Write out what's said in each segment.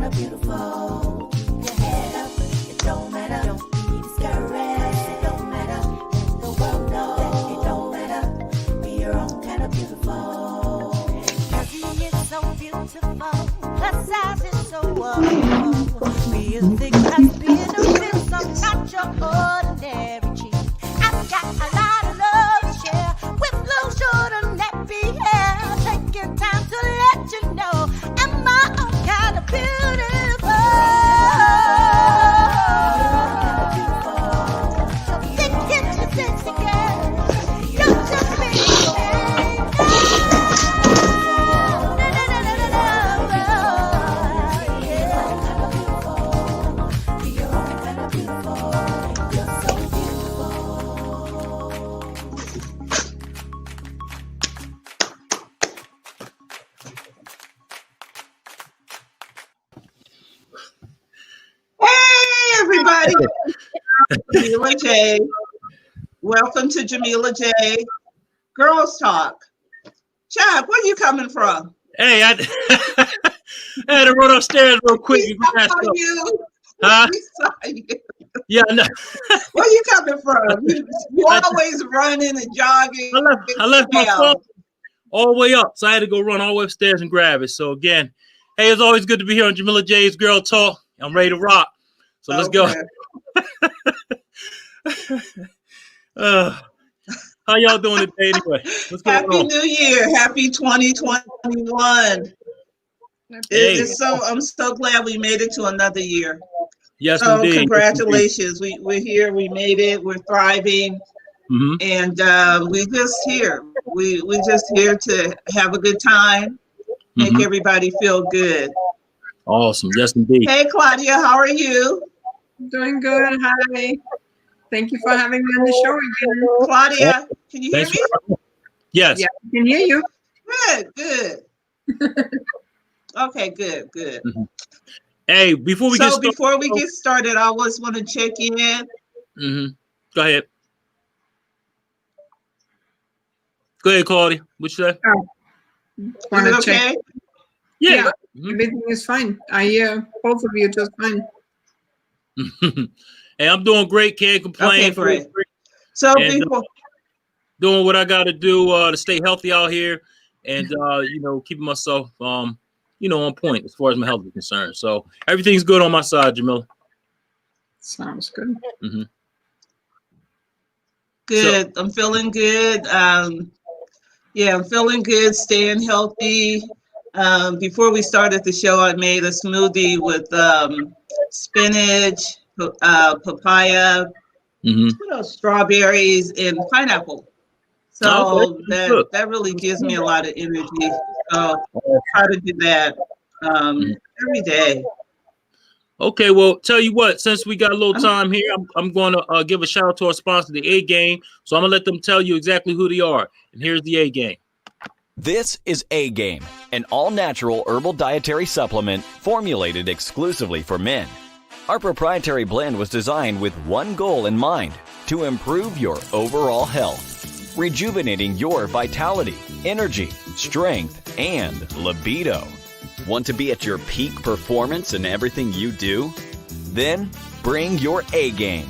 kinda beautiful. Keep your head up, it don't matter. Don't be discouraged, it don't matter. Let the world know that it don't matter. Be your own kinda beautiful. Cause he is so beautiful, plus size is so wonderful. Music has been a real song, not your ordinary cheap. I've got a lot of love to share with blue short and nappy hair. Take your time to let you know I'm my own kind of beautiful. So get your sexy girl. Don't just be ashamed. Be your own kind of beautiful. You're so beautiful. Hey, everybody. Jamila J. Welcome to Jamila J. Girls Talk. Chad, where you coming from? Hey, I had to run upstairs real quick. We saw you. Huh? We saw you. Yeah, no. Where you coming from? You always running and jogging. I left my phone all the way up, so I had to go run all the way upstairs and grab it. So again, hey, it's always good to be here on Jamila J's Girl Talk. I'm ready to rock. So let's go. How y'all doing today anyway? What's going Happy on? New Year. Happy 2021. Hey. I'm so glad we made it to another year. Yes, So indeed. congratulations. We're here. We made it. We're thriving. Mm-hmm. And we just here. We just here to have a good time, make everybody feel good. Awesome. Yes, indeed. Hey, Claudia, how are you? Doing good. Hi. Thank you for having me on the show again. Claudia, can you hear Thanks me? Yes. Yeah, I can hear you. Good. Okay, good. Mm-hmm. Hey, before we get started, I always want to check in. Mm-hmm. Go ahead. Go ahead, Claudia. What you say? Is it okay? Yeah. Everything is fine. I hear both of you just fine. Hey, I'm doing great. Can't complain. Okay, great. So doing what I got to do to stay healthy out here, and keeping myself on point as far as my health is concerned. So everything's good on my side, Jamila. Sounds good. Mm-hmm. Good. I'm feeling good. I'm feeling good. Staying healthy. Before we started the show, I made a smoothie with spinach, papaya, what else? Strawberries and pineapple. So that really gives me a lot of energy. So I try to do that every day. Okay, well, tell you what, since we got a little time here, I'm going to give a shout out to our sponsor, the A Game. So I'm going to let them tell you exactly who they are. And here's the A Game. This is A Game, an all-natural herbal dietary supplement formulated exclusively for men. Our proprietary blend was designed with one goal in mind: to improve your overall health, rejuvenating your vitality, energy, strength, and libido. Want to be at your peak performance in everything you do? Then bring your A Game.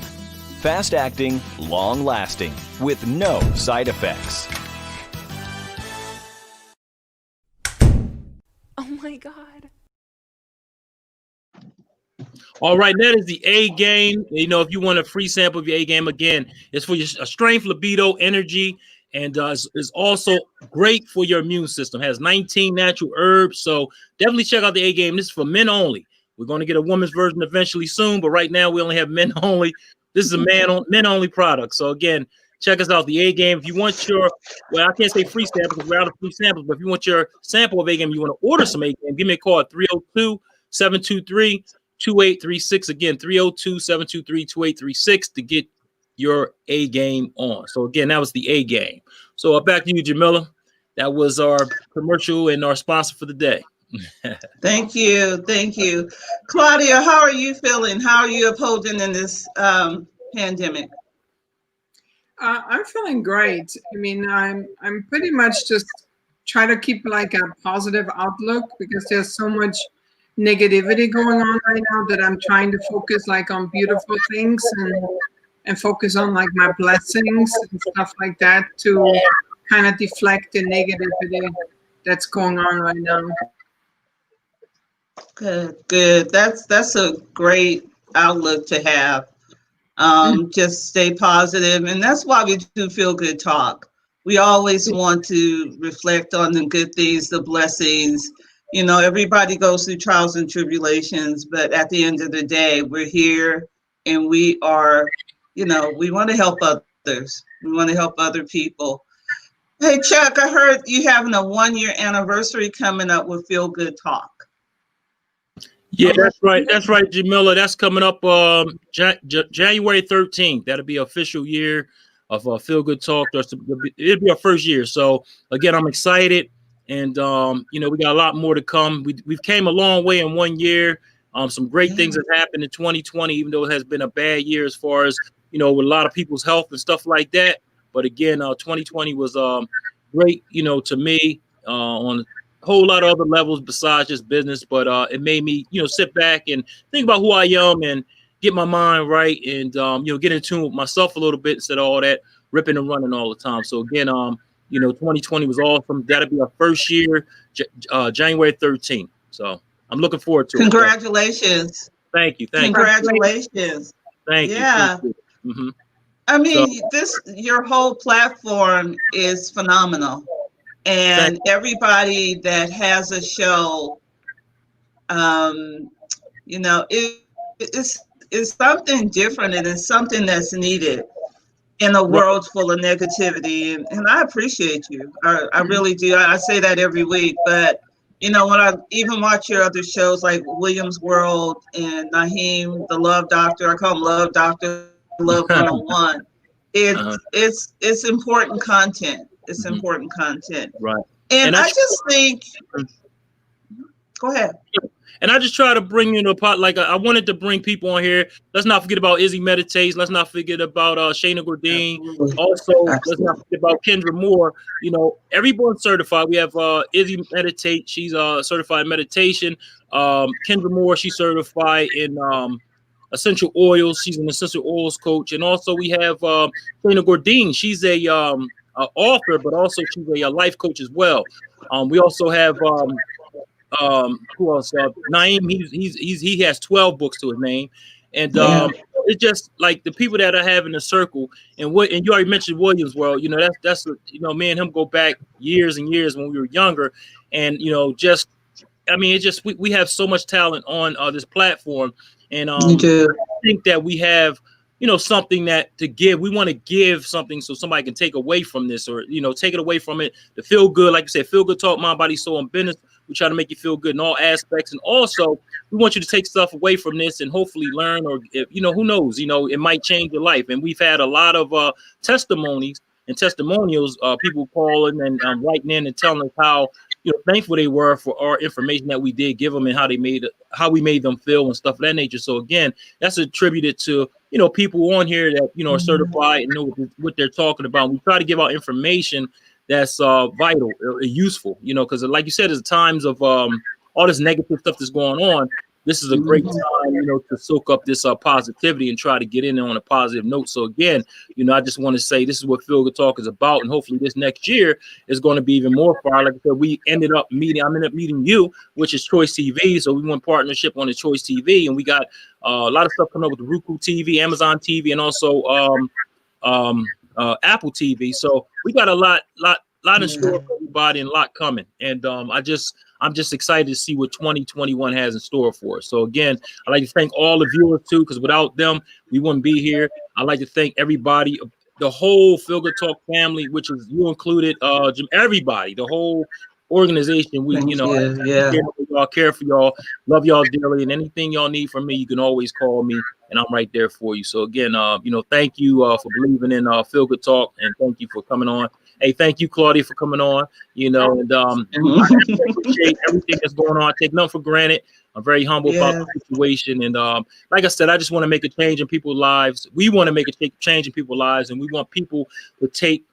Fast-acting, long-lasting, with no side effects. Oh my God. All right, that is the A Game. If you want a free sample of your A Game, again, it's for your strength, libido, energy, and is also great for your immune system. Has 19 natural herbs, so definitely check out the A Game. This is for men only. We're going to get a woman's version eventually soon, but right now we only have men only. This is a men only product. So again, check us out, the A Game. If you want I can't say free sample because we're out of free samples, but if you want your sample of A Game, you want to order some A Game, give me a call at 302-723-2836. Again, 302-723-2836 to get your A Game on. So again, that was the A Game. So back to you, Jamila. That was our commercial and our sponsor for the day. Thank you. Claudia, how are you feeling? How are you upholding in this pandemic? I'm feeling great. I mean, I'm pretty much just try to keep like a positive outlook because there's so much negativity going on right now, that I'm trying to focus like on beautiful things and focus on like my blessings and stuff like that to kind of deflect the negativity that's going on right now. Good, good. That's a great outlook to have. Just stay positive, and that's why we do feel good talk. We always want to reflect on the good things, the blessings. You know, everybody goes through trials and tribulations, but at the end of the day, we're here, and we are, you know, we want to help others. We want to help other people. Hey, Chuck, I heard you having a 1-year anniversary coming up with Feel Good Talk. Yeah, that's right. That's right, Jamila. That's coming up January 13th. That'll be official year of Feel Good Talk. It'll be our first year. So again, I'm excited, and you know, we got a lot more to come. We've came a long way in 1 year. Some great things have happened in 2020, even though it has been a bad year as far as, you know, with a lot of people's health and stuff like that. But again, 2020 was great, you know, to me on whole lot of other levels besides just business, but it made me, you know, sit back and think about who I am and get my mind right, and you know, get in tune with myself a little bit instead of all that ripping and running all the time. So again, you know, 2020 was awesome. That'll be our first year, January 13th. So I'm looking forward to it. Congratulations. Thank you. Congratulations. Thank you. Yeah. Mm-hmm. I mean, your whole platform is phenomenal. And everybody that has a show, you know, it's something different, and it's something that's needed in a world full of negativity. And I appreciate you. I really do. I say that every week. But, you know, when I even watch your other shows like William's World and Naheem, the Love Doctor, I call him Love Doctor, Love 101. It's important content. It's important content. Right. And I just think, go ahead. And I just try to bring you a pot. Like I wanted to bring people on here. Let's not forget about Izzy Meditates. Let's not forget about Shayna Gordine. Also, let's not forget about Kendra Moore. You know, everyone's certified. We have Izzy Meditate. She's certified meditation. Kendra Moore, she's certified in essential oils. She's an essential oils coach. And also we have Shayna Gordine. She's a author, but also she's a life coach as well. We also have who else? Naeem. He has 12 books to his name, and it's just like the people that I have in the circle. And you already mentioned Williams. Well, you know, that's you know, me and him go back years and years when we were younger, and you know, just I mean, it just we have so much talent on this platform, and I think that we have, you know, something that to give. We want to give something so somebody can take away from this, or you know, take it away from it to feel good. Like you said, feel good talk, mind, body, soul, and business. We try to make you feel good in all aspects, and also we want you to take stuff away from this and hopefully learn, or if, you know, who knows, you know, it might change your life. And we've had a lot of testimonies and testimonials, people calling and writing in and telling us how, you know, thankful they were for our information that we did give them and how we made them feel and stuff of that nature. So again, that's attributed to, you know, people on here that, you know, are certified and know what they're talking about. We try to give out information that's vital or useful, you know, because like you said, there's times of all this negative stuff that's going on. This is a great time, you know, to soak up this positivity and try to get in there on a positive note. So again, you know, I just want to say this is what Feel Good Talk is about, and hopefully this next year is going to be even more far. Like I said, I ended up meeting you, which is Choice TV. So we went partnership on the Choice TV, and we got a lot of stuff coming up with the Roku TV, Amazon TV, and also Apple TV. So we got a lot in store for everybody and a lot coming. And I'm just excited to see what 2021 has in store for us. So again, I'd like to thank all the viewers too, because without them, we wouldn't be here. I'd like to thank everybody, the whole Feel Good Talk family, which is you included, everybody, the whole organization. We, you know, y'all, care for y'all, love y'all dearly, and anything y'all need from me, you can always call me, and I'm right there for you. So again, you know, thank you for believing in Feel Good Talk, and thank you for coming on. Hey, thank you, Claudia, for coming on. You know, and I appreciate everything that's going on. I take nothing for granted. I'm very humble about the situation, and like I said, I just want to make a change in people's lives. We want to make a change in people's lives, and we want people to take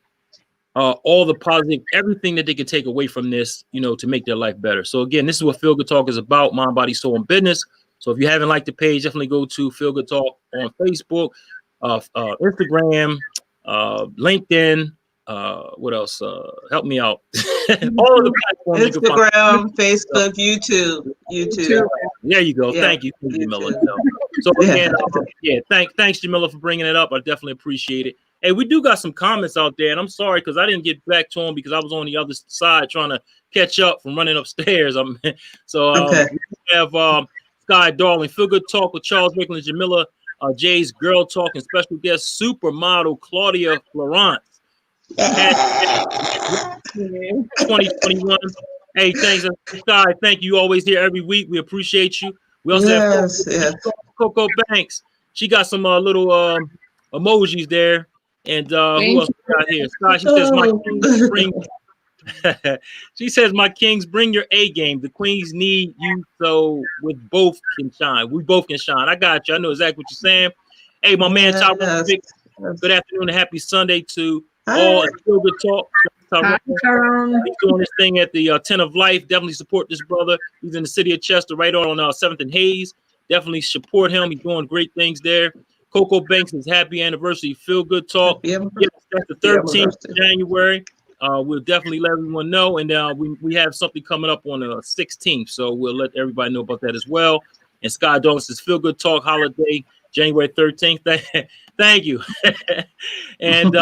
all the positive, everything that they can take away from this, to make their life better. So again, this is what Feel Good Talk is about: mind, body, soul, and business. So if you haven't liked the page, definitely go to Feel Good Talk on Facebook, Instagram, LinkedIn. What else? Help me out. All of the platforms you can find. Instagram, Facebook, YouTube. There you go. Yeah, Thank you, Jamila. So again, thanks Jamila for bringing it up. I definitely appreciate it. Hey, we do got some comments out there, and I'm sorry because I didn't get back to them because I was on the other side trying to catch up from running upstairs. We have Sky Darling, Feel Good Talk with Charles Rickland and Jamila, Jay's Girl Talk, and special guest supermodel Claudia Floraunce. 2021. Hey, thanks, Sky. Thank you. Always here every week. We appreciate you. We also have Coco Banks. She got some little emojis there. And who else we got here? Sky, she says, "My kings bring." She says, "My kings, bring your A game. The queens need you, so we both can shine. We both can shine." I got you. I know exactly what you're saying. Hey, my man, Tyrone. Good afternoon and happy Sunday to all. Feel Good Talk. Tyrone. He's doing this thing at the 10 of Life. Definitely support this brother. He's in the city of Chester, right on 7th and Hayes. Definitely support him. He's doing great things there. Coco Banks is happy anniversary. Feel Good Talk. Yes, that's the 13th of January. We'll definitely let everyone know. And we have something coming up on the 16th. So we'll let everybody know about that as well. And Sky Donuts is Feel Good Talk holiday, January 13th. Thank you. And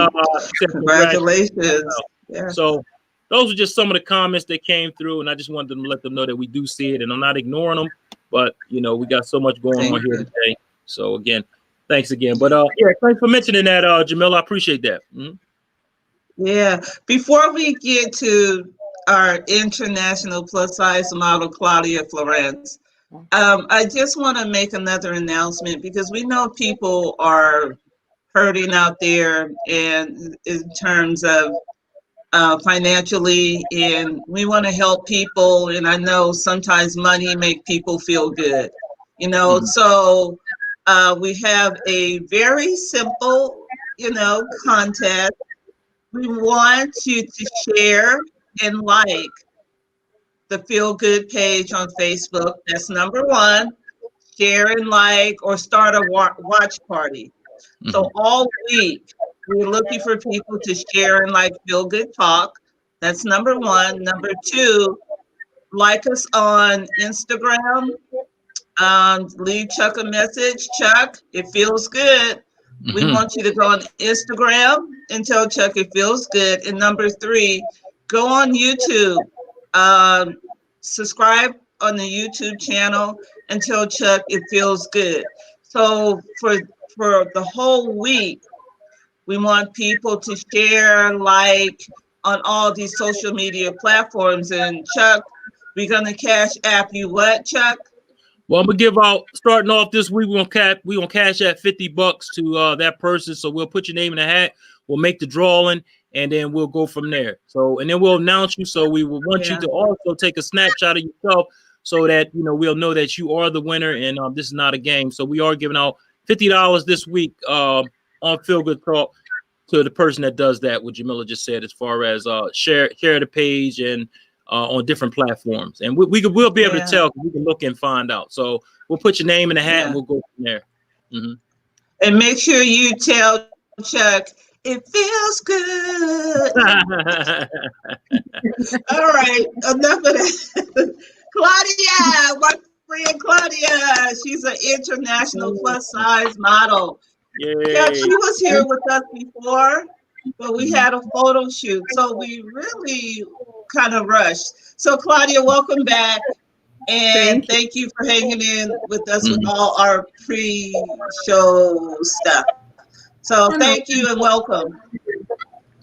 congratulations. Yeah. So those are just some of the comments that came through. And I just wanted to let them know that we do see it. And I'm not ignoring them. But, we got so much going on here today. So, again, thanks again. But, thanks for mentioning that, Jamila. I appreciate that. Mm-hmm. Yeah. Before we get to our international plus-size model, Claudia Floraunce, I just want to make another announcement because we know people are hurting out there and in terms of financially, and we want to help people. And I know sometimes money make people feel good, So we have a very simple, contest. We want you to share and like the Feel Good page on Facebook. That's number one. Share and like, or start a watch party. Mm-hmm. So all week, we're looking for people to share and like Feel Good Talk. That's number one. Number two, like us on Instagram. Leave Chuck a message. Chuck, it feels good. Mm-hmm. We want you to go on Instagram and tell Chuck it feels good. And number three, go on YouTube. Subscribe on the YouTube channel and tell Chuck it feels good. So for the whole week, we want people to share, like, on all these social media platforms. And Chuck, we're gonna cash app you what, Chuck? Well, I'm gonna give out, starting off this week, we gonna cash at $50 to that person. So we'll put your name in the hat. We'll make the drawing, and then we'll go from there. So, and then we'll announce you. So we will want you to also take a snapshot of yourself, so that we'll know that you are the winner, and this is not a game. So we are giving out $50 this week on Feel Good Talk to the person that does that. What Jamila just said, as far as share the page and on different platforms, and we'll be able to tell. We can look and find out. So we'll put your name in the hat, and we'll go from there. Mm-hmm. And make sure you tell Chuck it feels good. All right, enough of that. Claudia, my friend Claudia, she's an international plus-size model. Yeah, she was here with us before, but we had a photo shoot, so we really kind of rushed. So Claudia, welcome back, and thank you for hanging in with us with all our pre-show stuff. So thank you and welcome.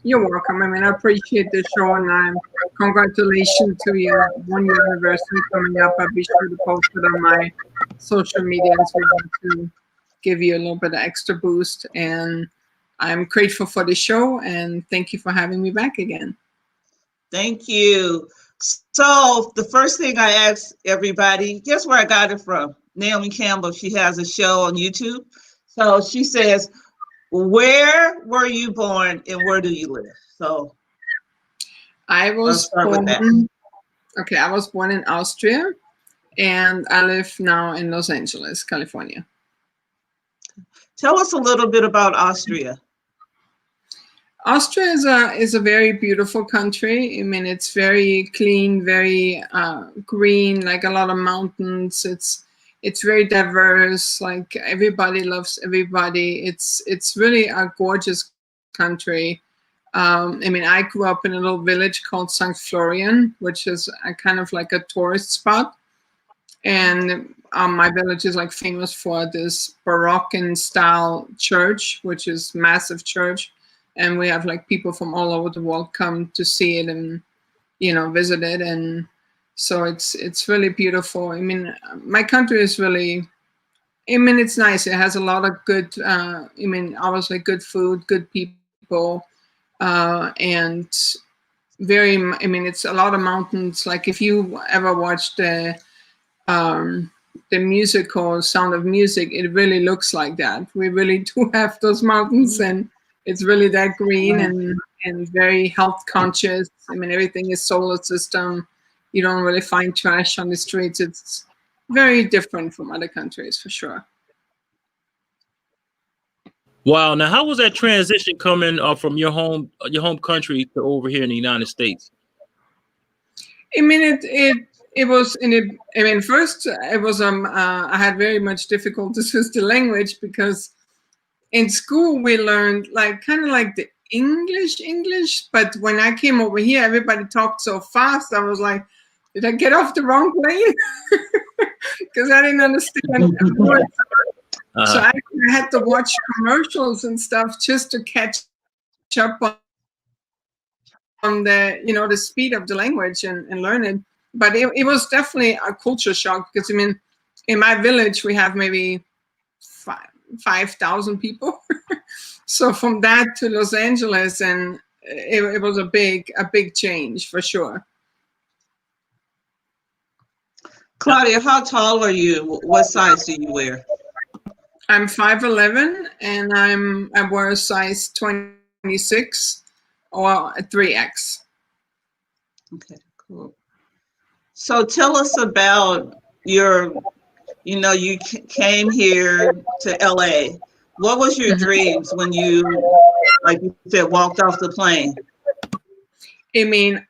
You're welcome. I mean, I appreciate the show, and congratulations to your 1 year anniversary coming up. I'll be sure to post it on my social media as well to give you a little bit of extra boost. And I'm grateful for the show, and thank you for having me back again. Thank you. So the first thing I asked everybody, guess where I got it from? Naomi Campbell. She has a show on YouTube. So she says, where were you born and where do you live? So I Let's was start with that. born. Okay, I was born in Austria, and I live now in Los Angeles, California. Tell us a little bit about Austria. Austria is a very beautiful country. I mean, it's very clean, very green, like a lot of mountains. It's very diverse. Like everybody loves everybody. It's really a gorgeous country. I mean, I grew up in a little village called St. Florian, which is a kind of like a tourist spot. And my village is like famous for this Baroque style church, which is massive church. And we have like people from all over the world come to see it and, you know, visit it. And so it's really beautiful. I mean, my country is really, I mean, it's nice. It has a lot of good, I mean, obviously good food, good people, and very, I mean, it's a lot of mountains. Like if you ever watched the musical Sound of Music, it really looks like that. We really do have those mountains, and it's really that green and very health conscious. I mean, everything is solar system. You don't really find trash on the streets. It's very different from other countries for sure. Wow. Now, how was that transition coming from your home country to over here in the United States? I mean, it was in it. I mean, first it was I had very much difficulties with the language because in school we learned like kind of like the English, but when I came over here, everybody talked so fast. I was like, did I get off the wrong plane? Because I didn't understand words. So I had to watch commercials and stuff just to catch up on the, you know, the speed of the language and learn it. But it was definitely a culture shock because I mean, in my village we have maybe 5,000 people. So from that to Los Angeles, and it was a big change for sure. Claudia, how tall are you? What size do you wear? I'm 5'11", and I wear a size 26 or a 3X. Okay, cool. So tell us about your, you know, you came here to LA. What was your dreams when you, like you said, walked off the plane? I mean,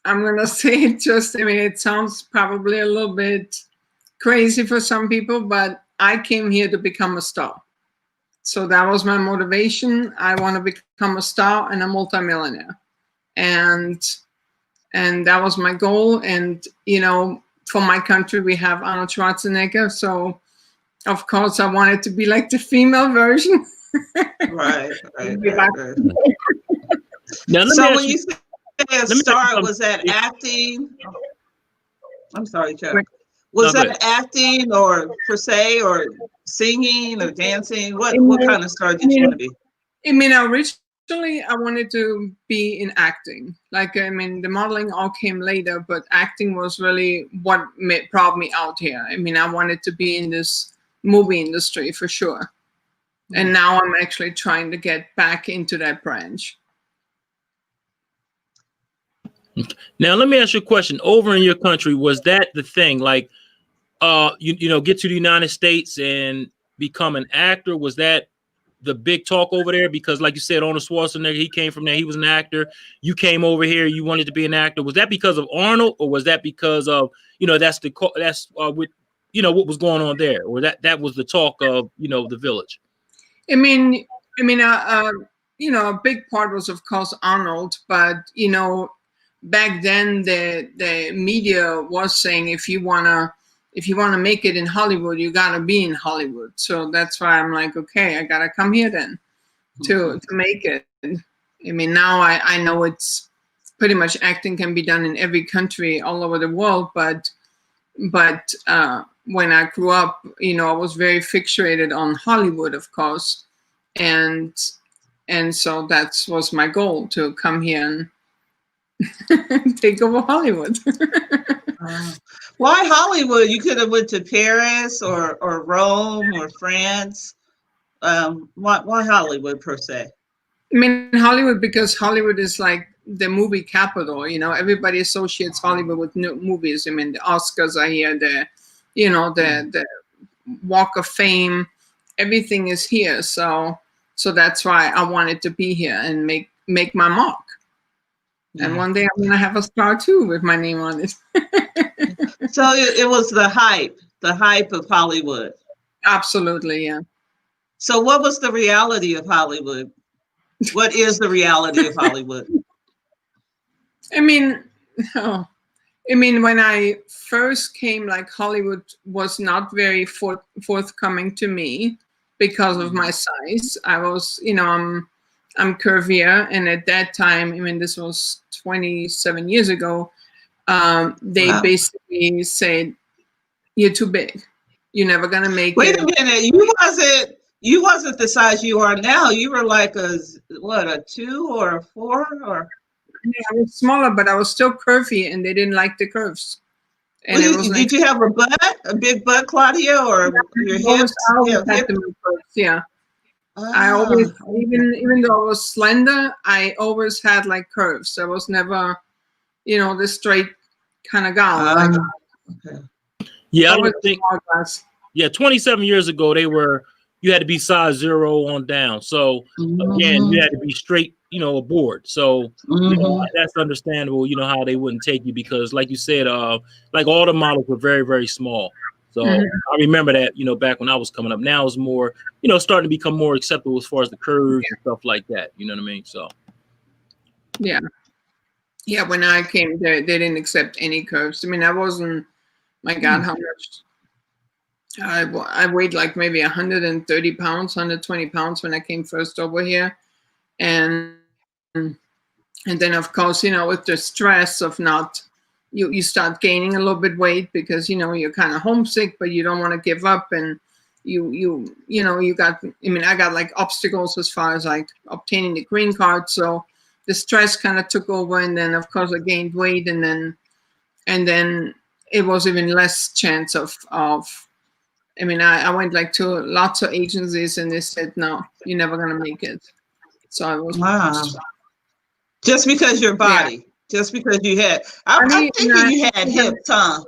I'm gonna say it just, I mean, it sounds probably a little bit crazy for some people, but I came here to become a star. So that was my motivation. I want to become a star and a multimillionaire. And that was my goal. And, you know, for my country, we have Arnold Schwarzenegger. So, of course, I wanted to be like the female version. Right. Now, so when you say a star, was that acting? I'm sorry, Chuck. Was that acting or per se or singing or dancing? What kind of star did you want to be? I mean, originally I wanted to be in acting. Like, I mean, the modeling all came later, but acting was really what brought me out here. I mean, I wanted to be in this movie industry for sure. And now I'm actually trying to get back into that branch. Now, let me ask you a question. Over in your country, was that the thing? Like, you know, get to the United States and become an actor? Was that the big talk over there? Because like you said, Arnold Schwarzenegger, he came from there. He was an actor. You came over here. You wanted to be an actor. Was that because of Arnold, or was that because of, you know, what, you know, what was going on there, or that was the talk of, you know, the village? I mean, you know, a big part was of course Arnold, but you know, back then the media was saying if you wanna make it in Hollywood, you gotta be in Hollywood. So that's why I'm like, okay, I gotta come here then to make it. I mean, now I know it's pretty much acting can be done in every country all over the world, but when I grew up, you know, I was very fixated on Hollywood, of course, and so that was my goal, to come here and take over Hollywood. Why Hollywood? You could have went to Paris or Rome or France. Why Hollywood per se? I mean, Hollywood, because Hollywood is like the movie capital. You know, everybody associates Hollywood with new movies. I mean, the Oscars are here, the Walk of Fame, everything is here. So that's why I wanted to be here and make my mark. And one day I'm gonna have a star too with my name on it. So it was the hype of Hollywood. Absolutely, yeah. So what was the reality of Hollywood? What is the reality of Hollywood? I mean, when I first came, like, Hollywood was not very forthcoming to me because of my size. I was, I'm curvier, and at that time, I mean, this was 27 years ago, they basically said, "You're too big. You're never gonna make Wait it." a minute, you wasn't the size you are now. You were like a 2 or a 4 or. Yeah, I was smaller, but I was still curvy, and they didn't like the curves. And Did you have a big butt, Claudia, or your hips? I always had the big curves, yeah. I always, even though I was slender, I always had like curves. I was never, the straight kind of gal. Yeah, I don't think. Yeah, 27 years ago, you had to be size 0 on down. So again, you had to be straight, aboard. So that's understandable. You know how they wouldn't take you because, like you said, like all the models were very, very small. So I remember that, back when I was coming up. Now it's more, starting to become more acceptable as far as the curves and stuff like that. You know what I mean? So yeah. When I came, they didn't accept any curves. I mean, I wasn't. My God, how much? I weighed like maybe 130 pounds, 120 pounds when I came first over here. And then, of course, with the stress of you start gaining a little bit weight because, you're kind of homesick, but you don't want to give up. And you got, I got like obstacles as far as like obtaining the green card. So the stress kind of took over. And then, of course, I gained weight. And then it was even less chance of I went like to lots of agencies and they said, no, you're never going to make it. So I was. Just because your body, just because you had, I'm thinking you had hips, huh?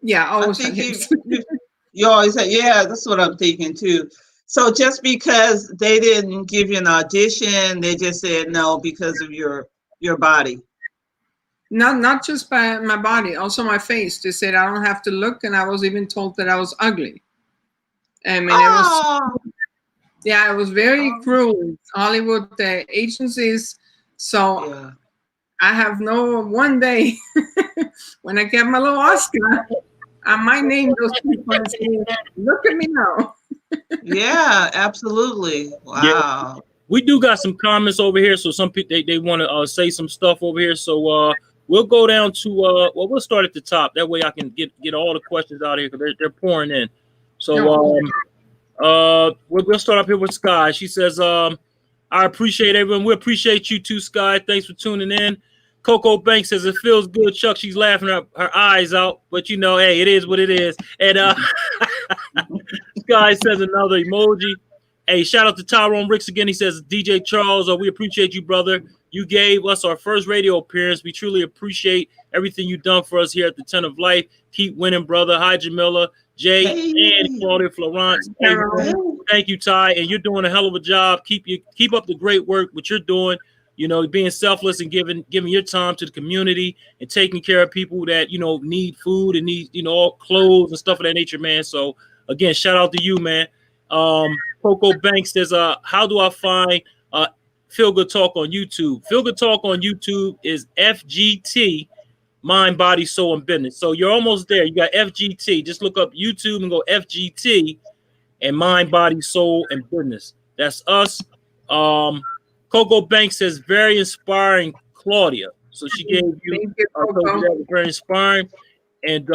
Yeah, I always had hips. You always had, yeah, that's what I'm thinking too. So just because they didn't give you an audition, they just said no because of your body. Not just by my body, also my face. They said I don't have to look, and I was even told that I was ugly. I mean, it was very cruel. Hollywood, the agencies. So I have one day when I get my little Oscar, I might name those people and say, "Look at me now." Yeah, absolutely. Wow. Yeah. We do got some comments over here, so some people they want to say some stuff over here. So we'll go down to we'll start at the top. That way I can get all the questions out here because they're pouring in. So we'll start up here with Sky. She says, I appreciate everyone. We appreciate you too, Sky. Thanks for tuning in. Coco Banks says it feels good, Chuck. She's laughing her eyes out, but hey, it is what it is. And Sky says another emoji. Hey, shout out to Tyrone Ricks again. He says, DJ Charles, we appreciate you, brother. You gave us our first radio appearance. We truly appreciate everything you've done for us here at the 10 of Life. Keep winning, brother. Hi, Jamila, Jay, and Claudia Floraunce. Hey, thank you, Ty. And you're doing a hell of a job. Keep up the great work, what you're doing. Being selfless and giving your time to the community and taking care of people that, need food and need, all clothes and stuff of that nature, man. So, again, shout out to you, man. Coco Banks says, how do I find Feel Good Talk on YouTube? Feel Good Talk on YouTube is FGT, Mind, Body, Soul, and Business. So you're almost there. You got FGT. Just look up YouTube and go FGT and Mind, Body, Soul, and Business. That's us. Coco Banks says, very inspiring, Claudia. So she gave you that was very inspiring. And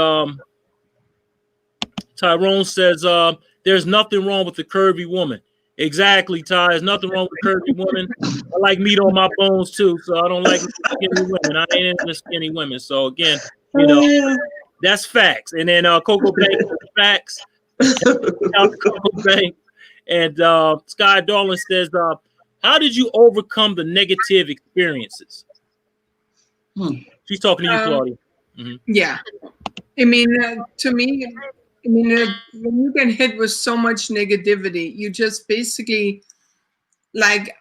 Tyrone says, there's nothing wrong with the curvy woman. Exactly, Ty. There's nothing wrong with curvy women. I like meat on my bones too, so I don't like skinny women. I ain't into skinny women. So again, that's facts. And then Coco Banks facts. Coco Banks. And Sky Darling says, How did you overcome the negative experiences? She's talking to you, Claudia. Yeah. I mean, to me, I mean, when you get hit with so much negativity, you just basically, like,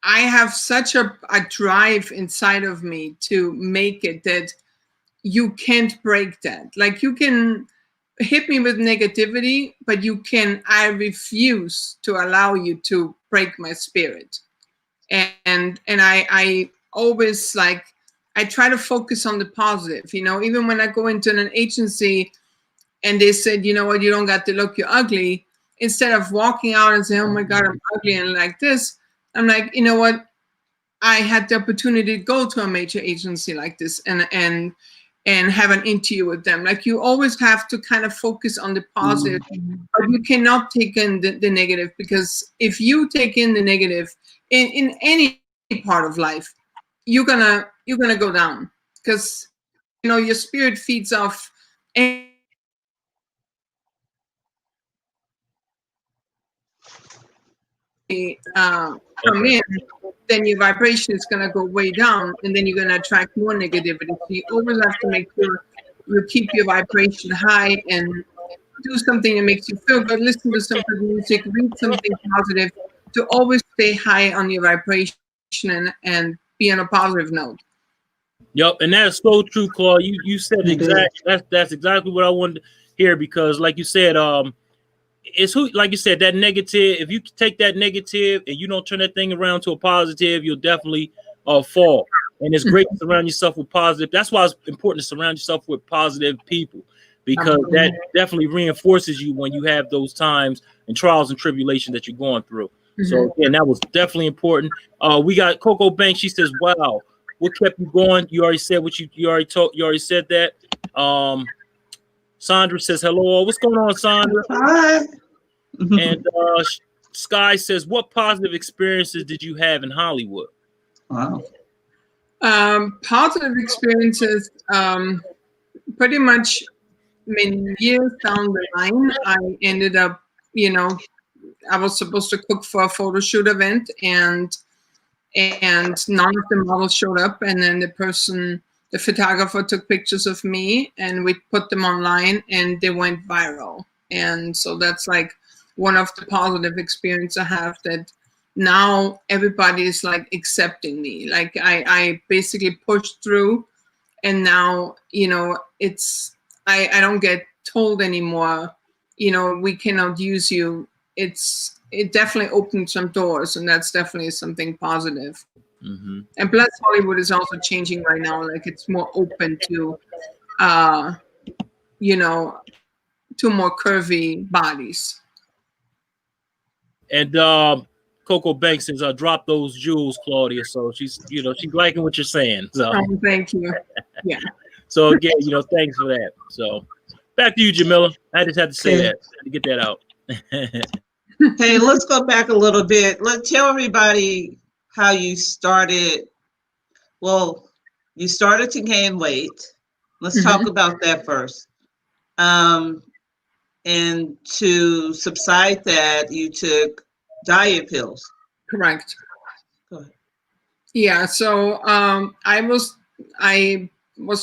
I have such a drive inside of me to make it that you can't break that. Like, you can hit me with negativity, but I refuse to allow you to break my spirit. And I always, like, I try to focus on the positive, you know, even when I go into an agency and they said, you know what, you don't got to look, you're ugly. Instead of walking out and saying, oh my God, I'm ugly and like this, I'm like, you know what, I had the opportunity to go to a major agency like this and have an interview with them. Like, you always have to kind of focus on the positive, but you cannot take in the negative, because if you take in the negative in any part of life, you're gonna go down, because, you know, your spirit feeds off come in, then your vibration is going to go way down, and then you're going to attract more negativity. So you always have to make sure you keep your vibration high and do something that makes you feel good. Listen to some good music, read something positive, to always stay high on your vibration and be on a positive note. Yep, and that's so true, Claude. You said exactly that's exactly what I wanted to hear, because, like you said, it's who, like you said, that negative. If you take that negative and you don't turn that thing around to a positive, you'll definitely fall. And it's great to surround yourself with positive. That's why it's important to surround yourself with positive people, because that definitely reinforces you when you have those times and trials and tribulations that you're going through. So again, that was definitely important. We got Coco Banks. She says, "Wow, what kept you going?" You already said what you already told. You already said that. Sandra says, "Hello, what's going on, Sandra?" Hi. And Sky says, "What positive experiences did you have in Hollywood?" Wow. Positive experiences, pretty much, I mean, years down the line, I ended up, you know, I was supposed to cook for a photo shoot event, and none of the models showed up. And then the photographer took pictures of me, and we put them online, and they went viral. And so that's like one of the positive experiences I have, that now everybody is like accepting me. Like, I basically pushed through, and now, you know, I don't get told anymore, you know, we cannot use you. It definitely opened some doors, and that's definitely something positive. And plus, Hollywood is also changing right now. Like, it's more open to, you know, to more curvy bodies. And Coco Banks says, "Drop those jewels, Claudia." So she's liking what you're saying. So Thank you. Yeah. So again, thanks for that. So back to you, Jamila. I just had to say that to get that out. Hey, let's go back a little bit. Let's tell everybody how you started. Well, you started to gain weight. Let's talk about that first. And to subside that, you took diet pills. Correct. Go ahead. Yeah. So I was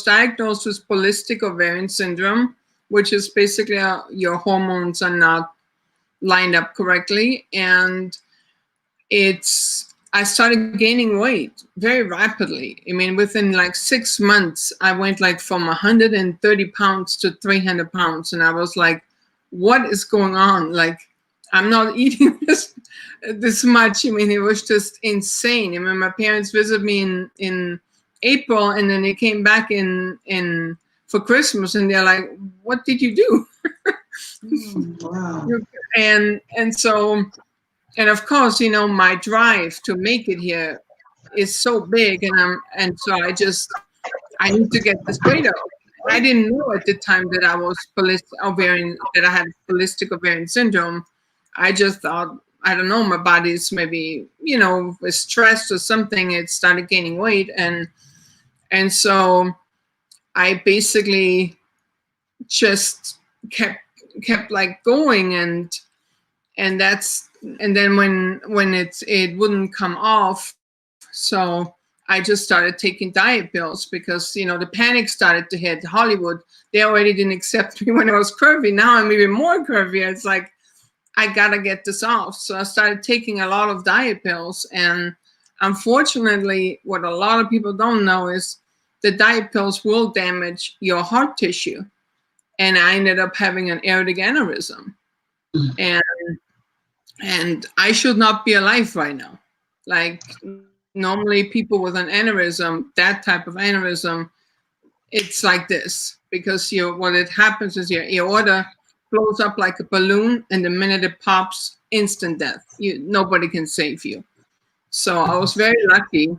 diagnosed with polycystic ovarian syndrome, which is basically your hormones are not lined up correctly, and I started gaining weight very rapidly. I mean, within like 6 months, I went like from 130 pounds to 300 pounds. And I was like, what is going on? Like, I'm not eating this much. I mean, it was just insane. I mean, my parents visited me in April, and then they came back in for Christmas, and they're like, what did you do? Wow. And so, and of course, my drive to make it here is so big, and so I need to get this weight off. I didn't know at the time that I was I had polycystic ovarian syndrome. I just thought, I don't know, my body's maybe, was stressed or something. It started gaining weight, and so I basically just kept like going, and then when it wouldn't come off, so I just started taking diet pills because the panic started to hit Hollywood. They already didn't accept me when I was curvy. Now I'm even more curvy. It's like I gotta get this off. So I started taking a lot of diet pills, and unfortunately, what a lot of people don't know is the diet pills will damage your heart tissue. And I ended up having an aortic aneurysm. And I should not be alive right now. Like, normally people with an aneurysm, that type of aneurysm, it's like this, because what it happens is your aorta blows up like a balloon, and the minute it pops, instant death. Nobody can save you. So I was very lucky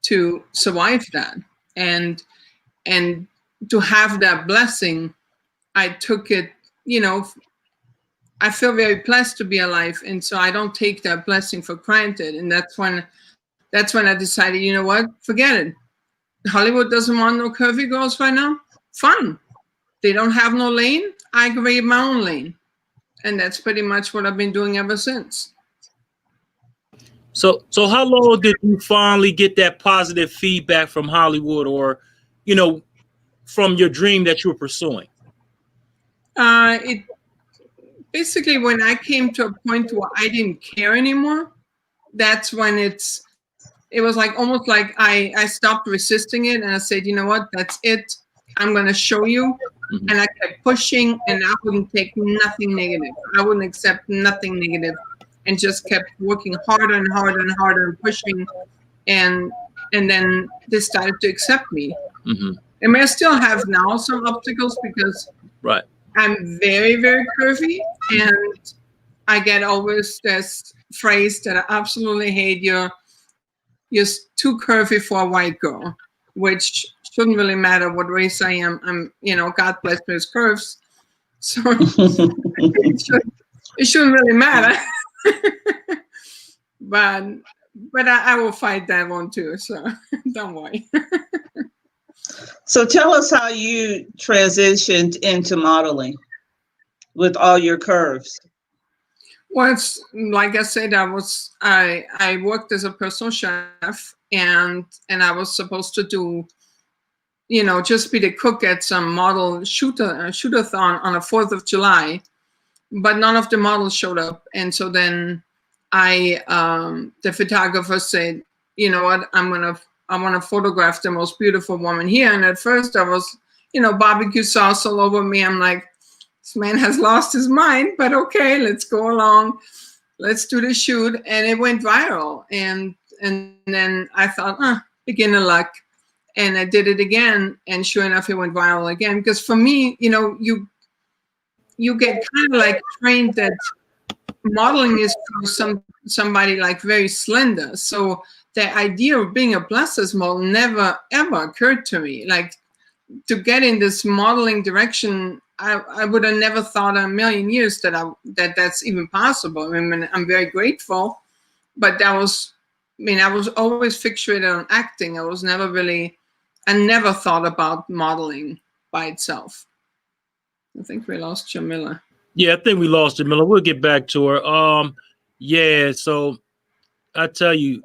to survive that, and to have that blessing. I took it, I feel very blessed to be alive, and so I don't take that blessing for granted. And that's when I decided, you know what, forget it. Hollywood doesn't want no curvy girls right now. Fine. They don't have no lane. I create my own lane. And that's pretty much what I've been doing ever since. So how long did you finally get that positive feedback from Hollywood, or, from your dream that you were pursuing? It basically, when I came to a point where I didn't care anymore, that's when it was like almost like I stopped resisting it, and I said, you know what, that's it. I'm going to show you. Mm-hmm. And I kept pushing, and I wouldn't take nothing negative. I wouldn't accept nothing negative, and just kept working harder and harder and harder and pushing. And then they started to accept me. Mm-hmm. I mean, I still have now some obstacles because I'm very, very curvy, and I get always this phrase that I absolutely hate: you're too curvy for a white girl, which shouldn't really matter what race I am. I'm, God bless me with curves, so it shouldn't really matter. but I will fight that one too. So don't worry. So tell us how you transitioned into modeling with all your curves. Well, it's like I said, I worked as a personal chef, and I was supposed to do, just be the cook at some model shoot-a-thon on the 4th of July, but none of the models showed up. And so then the photographer said, you know what, I want to photograph the most beautiful woman here. And at first I was, barbecue sauce all over me. I'm like, this man has lost his mind, but okay, let's go along. Let's do the shoot. And it went viral. And then I thought, beginner luck. And I did it again. And sure enough, it went viral again. Because for me, you get kind of like trained that modeling is for somebody like very slender. So the idea of being a plus size model never ever occurred to me. Like, to get in this modeling direction, I would have never thought in a million years that that's even possible. I mean, I'm very grateful, but I was always fixated on acting. I never thought about modeling by itself. I think we lost Jamila. Yeah, I think we lost Jamila. We'll get back to her. Yeah, so I tell you,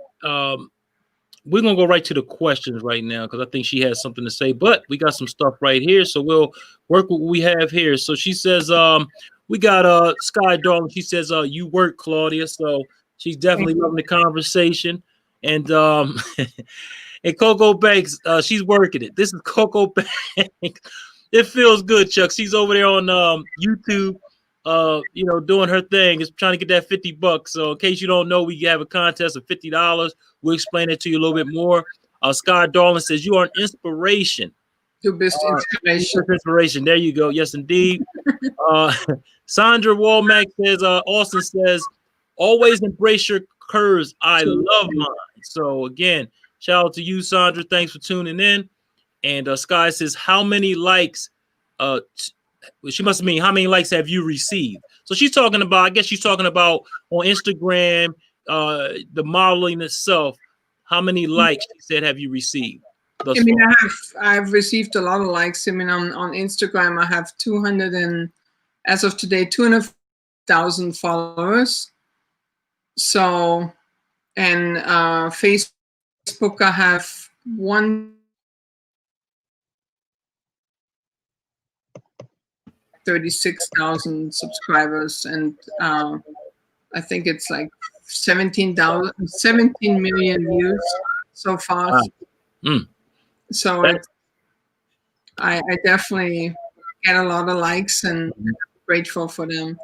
we're going to go right to the questions right now because I think she has something to say, but we got some stuff right here. So we'll work with what we have here. So she says, we got Sky Darling. She says, you work, Claudia. So she's definitely loving the conversation. And and Coco Banks, she's working it. This is Coco Banks. It feels good, Chuck. She's over there on YouTube, doing her thing. Is trying to get that $50. So in case you don't know, we have a contest of $50. We'll explain it to you a little bit more. Scott Darling says you are an inspiration. To best inspiration. Inspiration. There you go. Yes, indeed. Sandra Walmack says, Austin says, always embrace your curves. I love mine. So again, shout out to you, Sandra. Thanks for tuning in. And Sky says, how many likes? She must mean how many likes have you received? So she's talking about, I guess she's talking about on Instagram, the modeling itself. How many likes, she said, have you received? I've received a lot of likes. I mean, on Instagram, I have as of today, 200,000 followers. So, and Facebook, I have 136,000 subscribers, and I think it's like 17 million views so far. Wow. Mm. So That- I definitely get a lot of likes, and I'm grateful for them.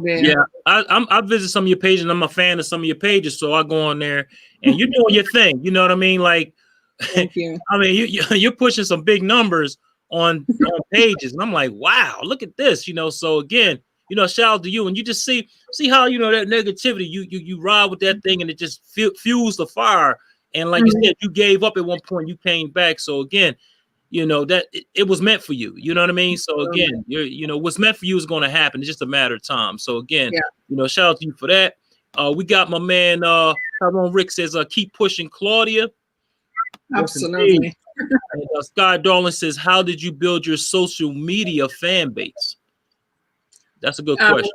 Yeah, I visit some of your pages, and I'm a fan of some of your pages, so I go on there, and you're doing your thing. You know what I mean? Like, Thank you. I mean, you're pushing some big numbers on pages, and I'm like, wow, look at this. You know, so again, you know, shout out to you, and you just see how, you know, that negativity, you ride with that thing, and it just fuels the fire. And like you said, you gave up at one point, you came back. So again, you know, that it was meant for you. You know what I mean? So again, you know, what's meant for you is going to happen. It's just a matter of time. So again, you know, shout out to you for that. We got my man Tyrone Rick says, keep pushing Claudia. Absolutely. And, Sky Darling says, how did you build your social media fan base? That's a good question.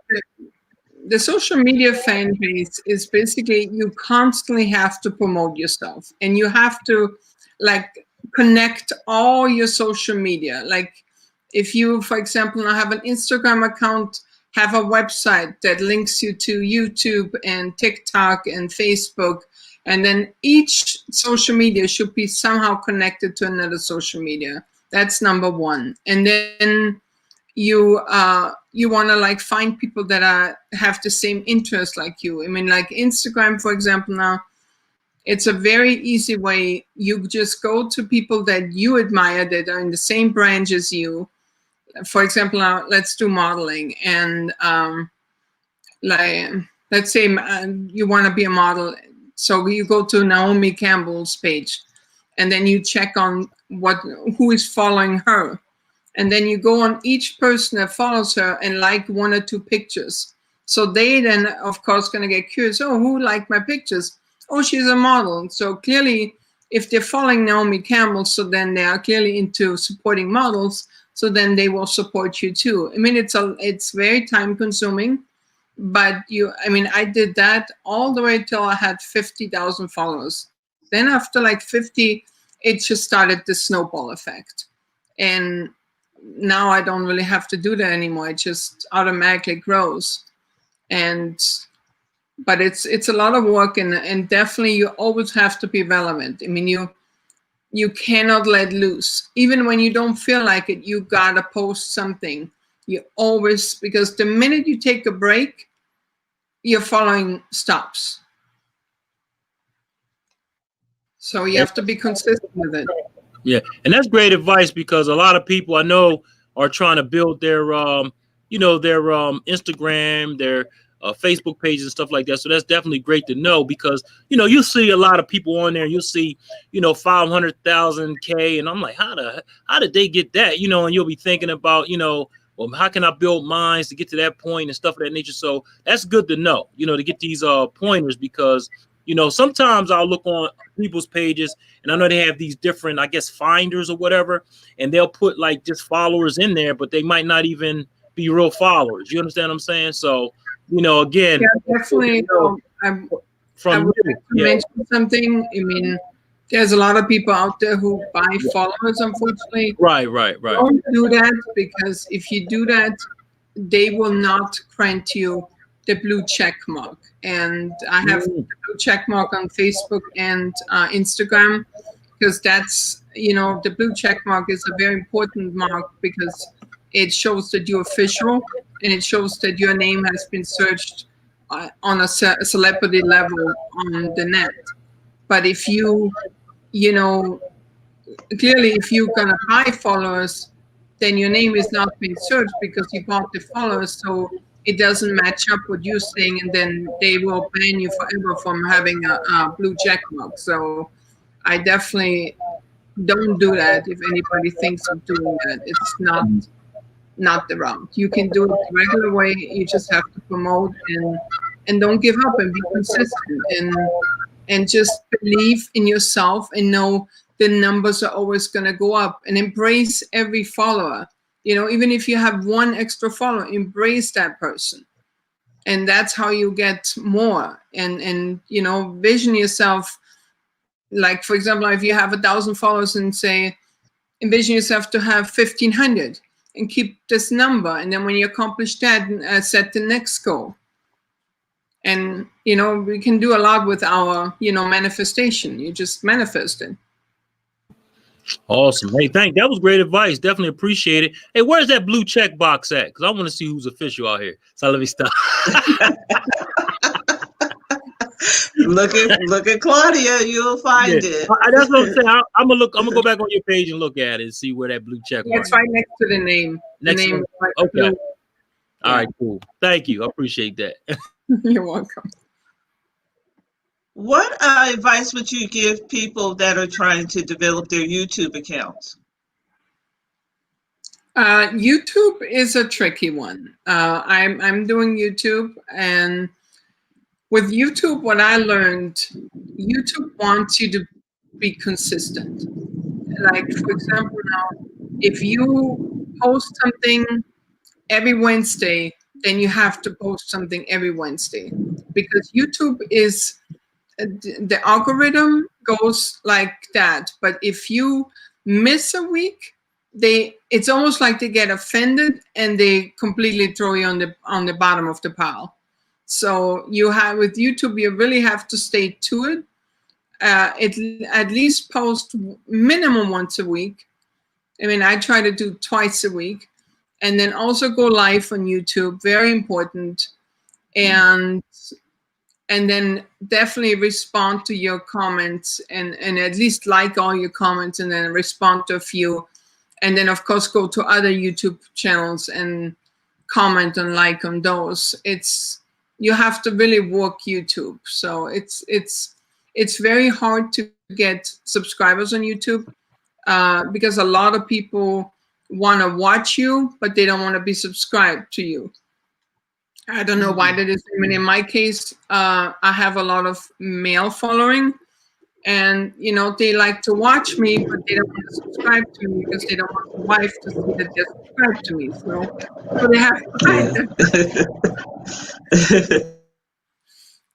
The social media fan base is basically, you constantly have to promote yourself, and you have to like connect all your social media. Like if you, for example, now have an Instagram account, have a website that links you to YouTube and TikTok and Facebook, and then each social media should be somehow connected to another social media. That's number one. And then you want to like find people that have the same interests like you. I mean, like Instagram, for example, now it's a very easy way. You just go to people that you admire, that are in the same branch as you. For example, now let's do modeling, and like let's say you want to be a model, so you go to Naomi Campbell's page, and then you check on who is following her. And then you go on each person that follows her and like one or two pictures. So they then, of course, going to get curious. Oh, who liked my pictures? Oh, she's a model. So clearly, if they're following Naomi Campbell, so then they are clearly into supporting models. So then they will support you too. I mean, it's very time consuming, but I did that all the way till I had 50,000 followers. Then after like 50, it just started the snowball effect. And now I don't really have to do that anymore. It just automatically grows. But it's a lot of work, and definitely you always have to be relevant. I mean, you cannot let loose. Even when you don't feel like it, you gotta post something. You always, because the minute you take a break, your following stops. So you have to be consistent with it. Yeah, and that's great advice, because a lot of people I know are trying to build their, their Instagram, their Facebook pages and stuff like that. So that's definitely great to know, because, you know, you see a lot of people on there, you'll see, 500,000K, and I'm like, how did they get that? And you'll be thinking about, well, how can I build mines to get to that point and stuff of that nature? So that's good to know, to get these pointers, because sometimes I'll look on people's pages, and I know they have these different, I guess, finders or whatever, and they'll put like just followers in there, but they might not even be real followers. You understand what I'm saying? So, again, yeah, definitely. I would like to mention something. I mean, there's a lot of people out there who buy followers, unfortunately. Right. Don't do that, because if you do that, they will not grant you the blue check mark. And I have the blue check mark on Facebook and Instagram, because that's, the blue check mark is a very important mark, because it shows that you're official, and it shows that your name has been searched on a celebrity level on the net. But if clearly if you're gonna buy followers, then your name is not being searched because you bought the followers, so it doesn't match up what you're saying, and then they will ban you forever from having a blue check mark. So I definitely don't do that. If anybody thinks of doing that, it's not the route. You can do it the regular way. You just have to promote and don't give up, and be consistent, and just believe in yourself, and know the numbers are always going to go up, and embrace every follower. Even if you have one extra follower, embrace that person. and that's how you get more. And you know, vision yourself, like for example, if you have 1,000 followers, and say envision yourself to have 1,500, and keep this number, and then when you accomplish that, set the next goal. And you know, we can do a lot with our, you know, manifestation. You just manifest it. Awesome. Hey, that was great advice. Definitely appreciate it. Hey, where's that blue check box at? Because I want to see who's official out here. So let me stop. Look at Claudia, you'll find Yeah. it. That's what I'm saying. I'm gonna go back on your page and look at it and see where that blue check mark. It's right next to the name. Next the name. okay. Blue. All right, cool. Thank you. I appreciate that. You're welcome. What advice would you give people that are trying to develop their YouTube accounts? YouTube is a tricky one. I'm doing YouTube, and with YouTube, what I learned, YouTube wants you to be consistent. Like for example, now, if you post something every Wednesday, then you have to post something every Wednesday, because YouTube is, the algorithm goes like that. But if you miss a week, it's almost like they get offended and they completely throw you on the bottom of the pile. So you have, with YouTube, you really have to stay to it. At least post minimum once a week. I mean, I try to do twice a week, and then also go live on YouTube. Very important. And then definitely respond to your comments, and at least like all your comments, and then respond to a few. And then of course go to other YouTube channels and comment and like on those. You have to really work YouTube. So it's very hard to get subscribers on YouTube, because a lot of people want to watch you, but they don't want to be subscribed to you. I don't know why that is. I mean, in my case, I have a lot of male following, and you know, they like to watch me, but they don't want to subscribe to me because they don't want the wife to see that they're subscribed to me. So they have to hide that.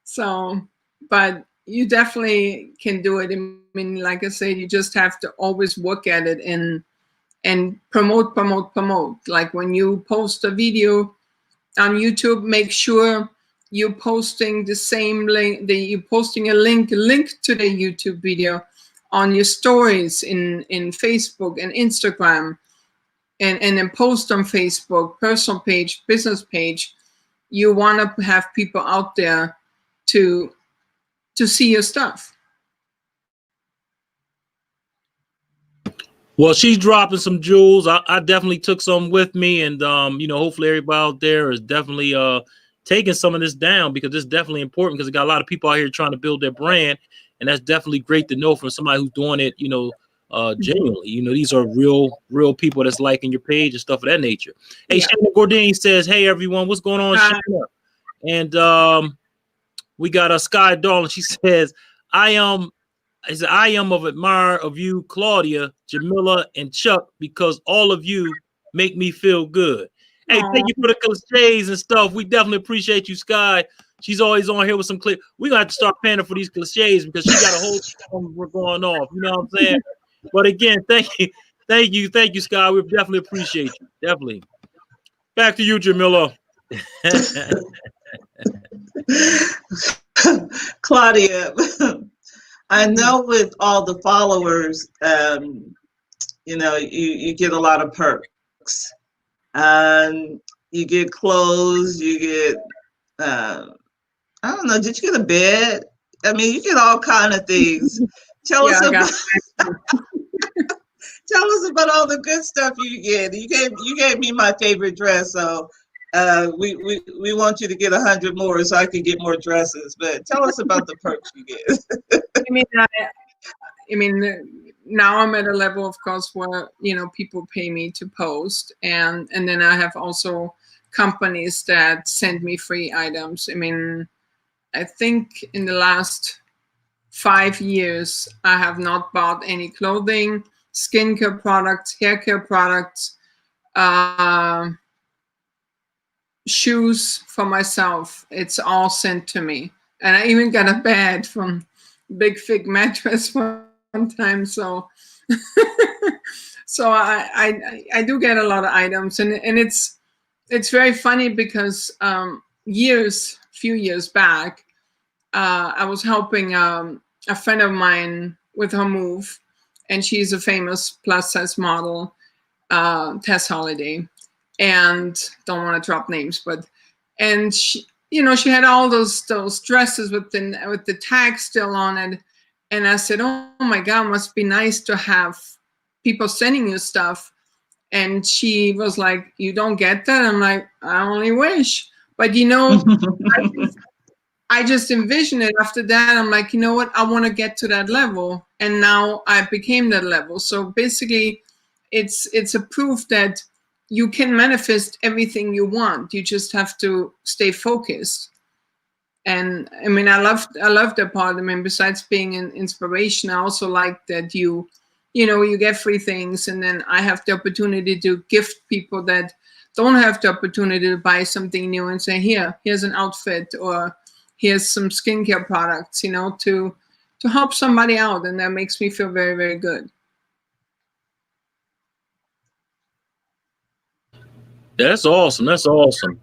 So, but you definitely can do it. I mean, like I said, you just have to always work at it and promote. Like when you post a video on YouTube, make sure you're posting the same link, you're posting a link to the YouTube video on your stories in Facebook and Instagram, and then post on Facebook, personal page, business page. You want to have people out there to see your stuff. Well, she's dropping some jewels. I definitely took some with me, and you know, hopefully everybody out there is definitely taking some of this down, because it's definitely important, because we got a lot of people out here trying to build their brand, and that's definitely great to know from somebody who's doing it, you know, genuinely. You know, these are real people that's liking your page and stuff of that nature. Hey, yeah. Shannon Gordine says, "Hey everyone, what's going on, Shannon?" And we got a Sky Darling. She says, I am of admire of you, Claudia, Jamila, and Chuck, because all of you make me feel good. Hey, thank you for the cliches and stuff. We definitely appreciate you, Sky. She's always on here with some clip. We're gonna have to start paying her for these cliches, because she got a whole song we're going off. You know what I'm saying? But again, thank you, Sky. We definitely appreciate you. Definitely. Back to you, Jamila. Claudia, I know with all the followers, you know, you get a lot of perks. You get clothes, you get, I don't know, did you get a bed? I mean, you get all kind of things. Tell us about tell us about all the good stuff you get. You gave me my favorite dress, so we want you to get 100 more so I can get more dresses. But tell us about the perks you get. I mean, now I'm at a level, of course, where, you know, people pay me to post, and then I have also companies that send me free items. I mean, I think in the last 5 years, I have not bought any clothing, skincare products, hair care products, shoes for myself, it's all sent to me. And I even got a bed from Big Fig Mattress one time. So so I do get a lot of items, and it's very funny because few years back, I was helping a friend of mine with her move, and she's a famous plus size model, Tess Holiday, and don't want to drop names, but and she, she had all those dresses with the tag still on it, and I said, oh my God, must be nice to have people sending you stuff. And she was like, you don't get that? I'm like, I only wish. But I just envisioned it after that. I'm like, you know what? I want to get to that level. And now I became that level. So basically, it's a proof that you can manifest everything you want. You just have to stay focused. And I mean, I love that part. I mean, besides being an inspiration, I also like that you get free things, and then I have the opportunity to gift people that don't have the opportunity to buy something new and say, here's an outfit, or here's some skincare products, to help somebody out. And that makes me feel very, very good. That's awesome. That's awesome.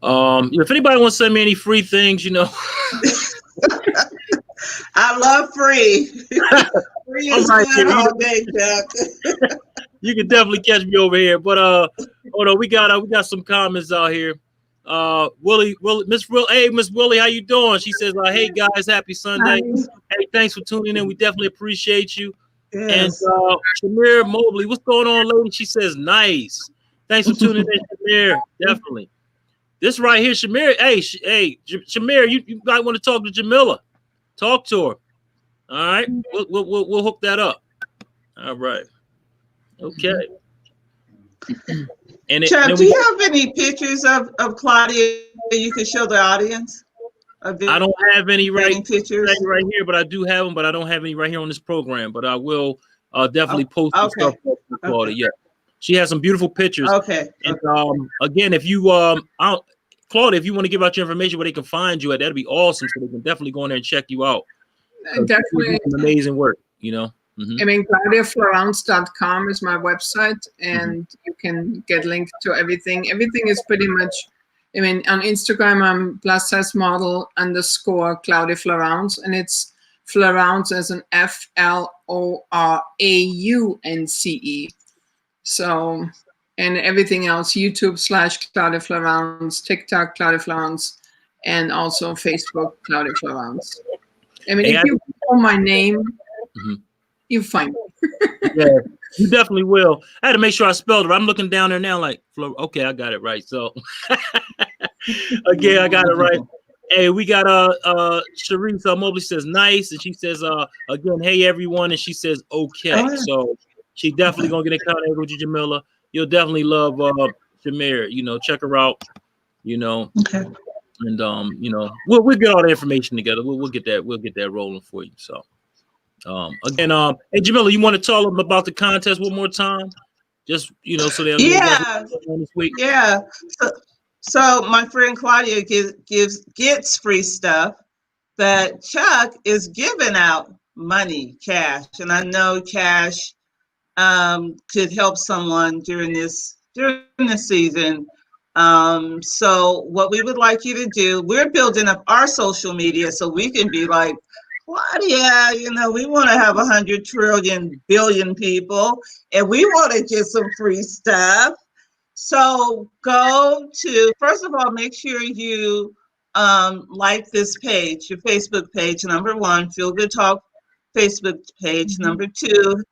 If anybody wants to send me any free things, I love free. Free is good all day, Chuck. You can definitely catch me over here. But hold on, we got some comments out here. Miss Willie, how you doing? She says, hey guys, happy Sunday. Hey, thanks for tuning in. We definitely appreciate you. Yes. And Shamir Mobley, what's going on, lady? She says, nice. Thanks for tuning in, Shamir. Definitely. This right here, Shamir. Hey, Shamir, you might want to talk to Jamila. Talk to her. All right, we'll hook that up. All right. Okay. And Chuck, do you have any pictures of Claudia you could show the audience? I don't have any pictures right here, but I do have them. But I don't have any right here on this program. But I will definitely post some stuff for Claudia. Okay. Yeah, she has some beautiful pictures. Okay. And again, if you Claudia, if you want to give out your information where they can find you at, that'd be awesome. So they can definitely go in there and check you out. Definitely. Amazing work, Mm-hmm. I mean, ClaudiaFloraunce.com is my website, and you can get links to everything. Everything is pretty much, I mean, on Instagram, I'm plus size model _ Claudia Floraunce, and it's Floraunce as an FLORAUNCE. So, and everything else, YouTube / Claudia Floraunce, TikTok Claudia Floraunce, and also Facebook Claudia Floraunce. I mean, if you Google my name, you find me. Yeah, you definitely will. I had to make sure I spelled it. I'm looking down there now like, okay, I got it right. So again, I got it right. Hey, we got Sharice Mobley says nice, and she says again, hey everyone, and she says okay. So she definitely gonna get in contact with you, Jamila. You'll definitely love Shamir. Check her out. Okay. And we'll get all the information together. We'll get that rolling for you. So again, hey Jamila, you want to tell them about the contest one more time? Just so they this week. Yeah. So my friend Claudia gets free stuff, but Chuck is giving out money, cash, and I know cash could help someone during this season. So what we would like you to do, we're building up our social media so we can be like, Claudia, we want to have 100 trillion billion people, and we want to get some free stuff. So go to, first of all, make sure you like this page, your Facebook page, #1, Feel Good Talk Facebook page. #2,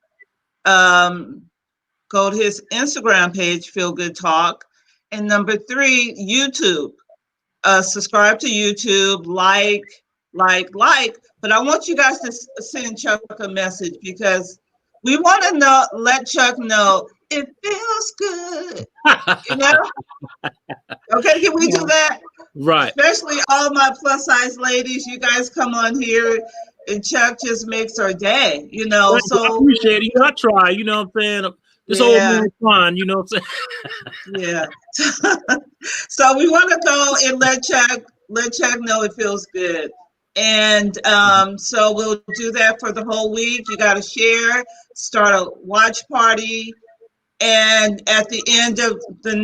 go to his Instagram page, Feel Good Talk. And #3, YouTube. Subscribe to YouTube, like. But I want you guys to send Chuck a message, because we want to let Chuck know it feels good. Okay, can we do that? Right. Especially all my plus size ladies, you guys come on here and Chuck just makes our day, So I appreciate it. I try, what I'm saying? This old man fun, what I'm saying? Yeah. So we want to go and let Chuck know it feels good. And so we'll do that for the whole week. You got to share, start a watch party, and at the end of the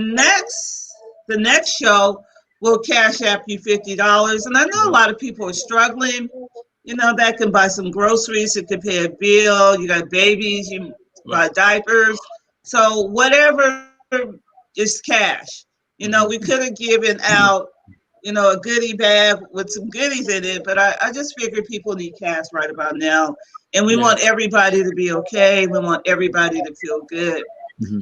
next show, we'll cash app you $50. And I know a lot of people are struggling. You know, that can buy some groceries, it could pay a bill. You got babies, you buy diapers. So whatever is cash. You know, we could have given out, you know, a goodie bag with some goodies in it, but I just figured people need cash right about now. And we want everybody to be okay. We want everybody to feel good.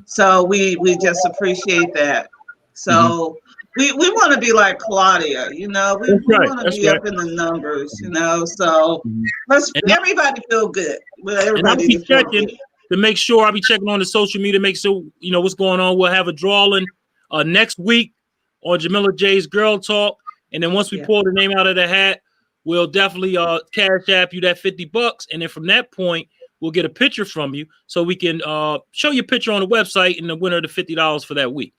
So we just appreciate that. So we want to be like Claudia, you know, we want to be up in the numbers, you know, so let's everybody feel good. Everybody and I'll be checking to make sure. I'll be checking on the social media, make sure, you know, what's going on. We'll have a drawing next week on Jamila J's Girl Talk. And then once we pull the name out of the hat, we'll definitely cash app you that $50. And then from that point, we'll get a picture from you so we can show you a picture on the website and the winner of the $50 for that week.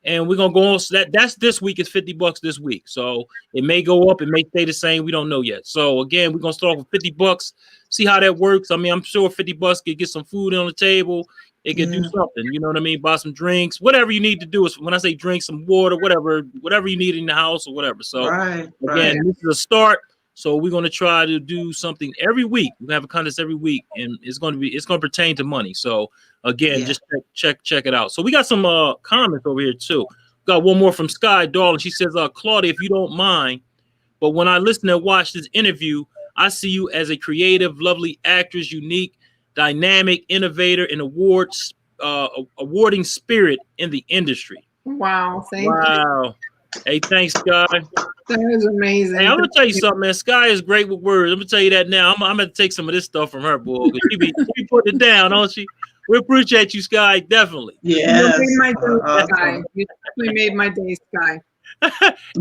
And we're gonna go on. So that's this week is $50 this week. So it may go up, it may stay the same. We don't know yet. So again, we're gonna start off with $50. See how that works. I mean, I'm sure $50 could get some food on the table. It could do something. You know what I mean? Buy some drinks, whatever you need to do. Is when I say drink, some water, whatever you need in the house or whatever. So again, this is a start. So we're gonna try to do something every week. We're gonna have a contest every week, and it's gonna pertain to money. So again, just check it out. So we got some comments over here too. Got one more from Sky Darling. She says, Claudia, if you don't mind, but when I listen and watch this interview, I see you as a creative, lovely actress, unique, dynamic, innovator, and awarding spirit in the industry. Wow, thank you. Hey, thanks, Sky. That is amazing. Hey, I'm gonna tell you something, man. Sky is great with words. I'm gonna tell you that now. I'm gonna take some of this stuff from her, boy. She be putting it down, don't she? We appreciate you, Sky. Definitely. Yeah. You made my day, Sky. You definitely made my day, Sky.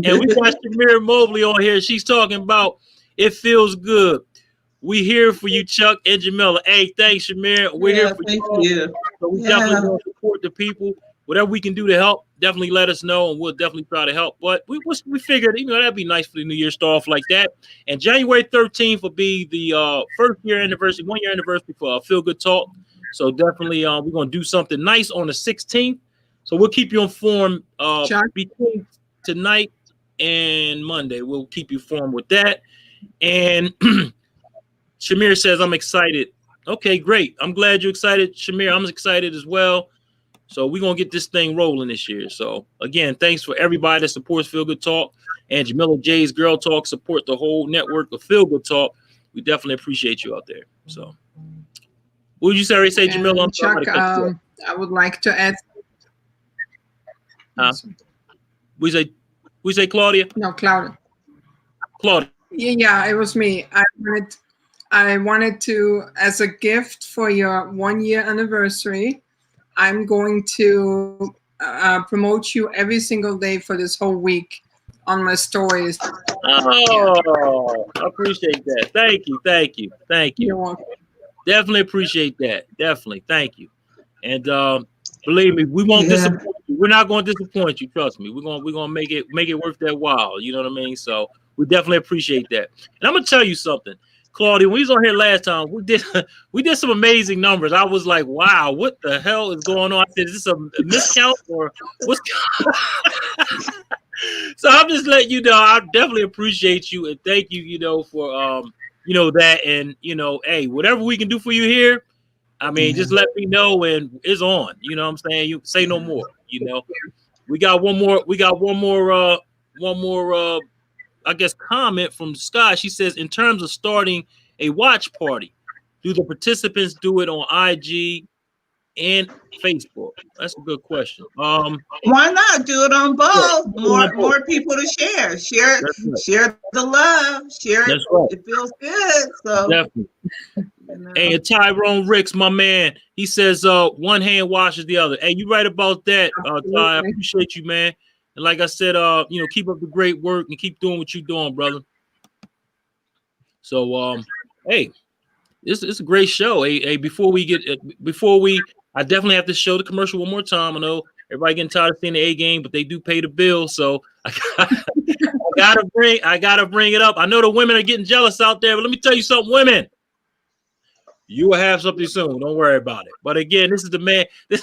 And we got Shamir Mobley on here. She's talking about it feels good. We here for you, Chuck and Jamila. Hey, thanks, Shamir. We're here for you. So we definitely want to support the people. Whatever we can do to help, definitely let us know, and we'll definitely try to help. But we figured, you know, that'd be nice for the New Year start off like that. And January 13th will be the 1 year anniversary for Feel Good Talk. So definitely, we're gonna do something nice on the 16th. So we'll keep you informed between tonight and Monday. We'll keep you informed with that. And Shamir says, I'm excited. Okay, great. I'm glad you're excited, Shamir. I'm excited as well. So we're going to get this thing rolling this year. So, again, thanks for everybody that supports Feel Good Talk. And Jamila J's Girl Talk support the whole network of Feel Good Talk. We definitely appreciate you out there. So, what would you say, Jamila? Chuck, I would like to add. We say Claudia? No, Claudia. Claudia. Yeah, it was me. I wanted to, as a gift for your 1 year anniversary, I'm going to promote you every single day for this whole week on my stories. Oh, I appreciate that. Thank you. You're welcome. Definitely appreciate that. Definitely. Thank you. And believe me, we won't disappoint you. We're not going to disappoint you. Trust me. We're gonna make it worth that while. You know what I mean? So we definitely appreciate that. And I'm gonna tell you something. Claudia, when we was on here last time, we did some amazing numbers. I was like, wow, what the hell is going on? I said, is this a miscount or what's So I'm just letting you know, I definitely appreciate you and thank you, you know, for that. And hey, whatever we can do for you here, I mean, just let me know and it's on. You know what I'm saying? You say no more, We got one more I guess comment from Sky. She says, in terms of starting a watch party, do the participants do it on IG and Facebook? That's a good question. Why not do it on both? More people to share the love, share it. It feels good. So definitely. Hey, Tyrone Ricks, my man, he says one hand washes the other. Hey, you right about that, Ty. I appreciate you, man. And like I said, keep up the great work and keep doing what you're doing, brother. So, hey, it's a great show. Hey, before we, I definitely have to show the commercial one more time. I know Everybody getting tired of seeing the A game, but they do pay the bill. So I gotta bring it up. I know the women are getting jealous out there, but let me tell you something, women. You will have something soon. Don't worry about it. But again, this is the man. This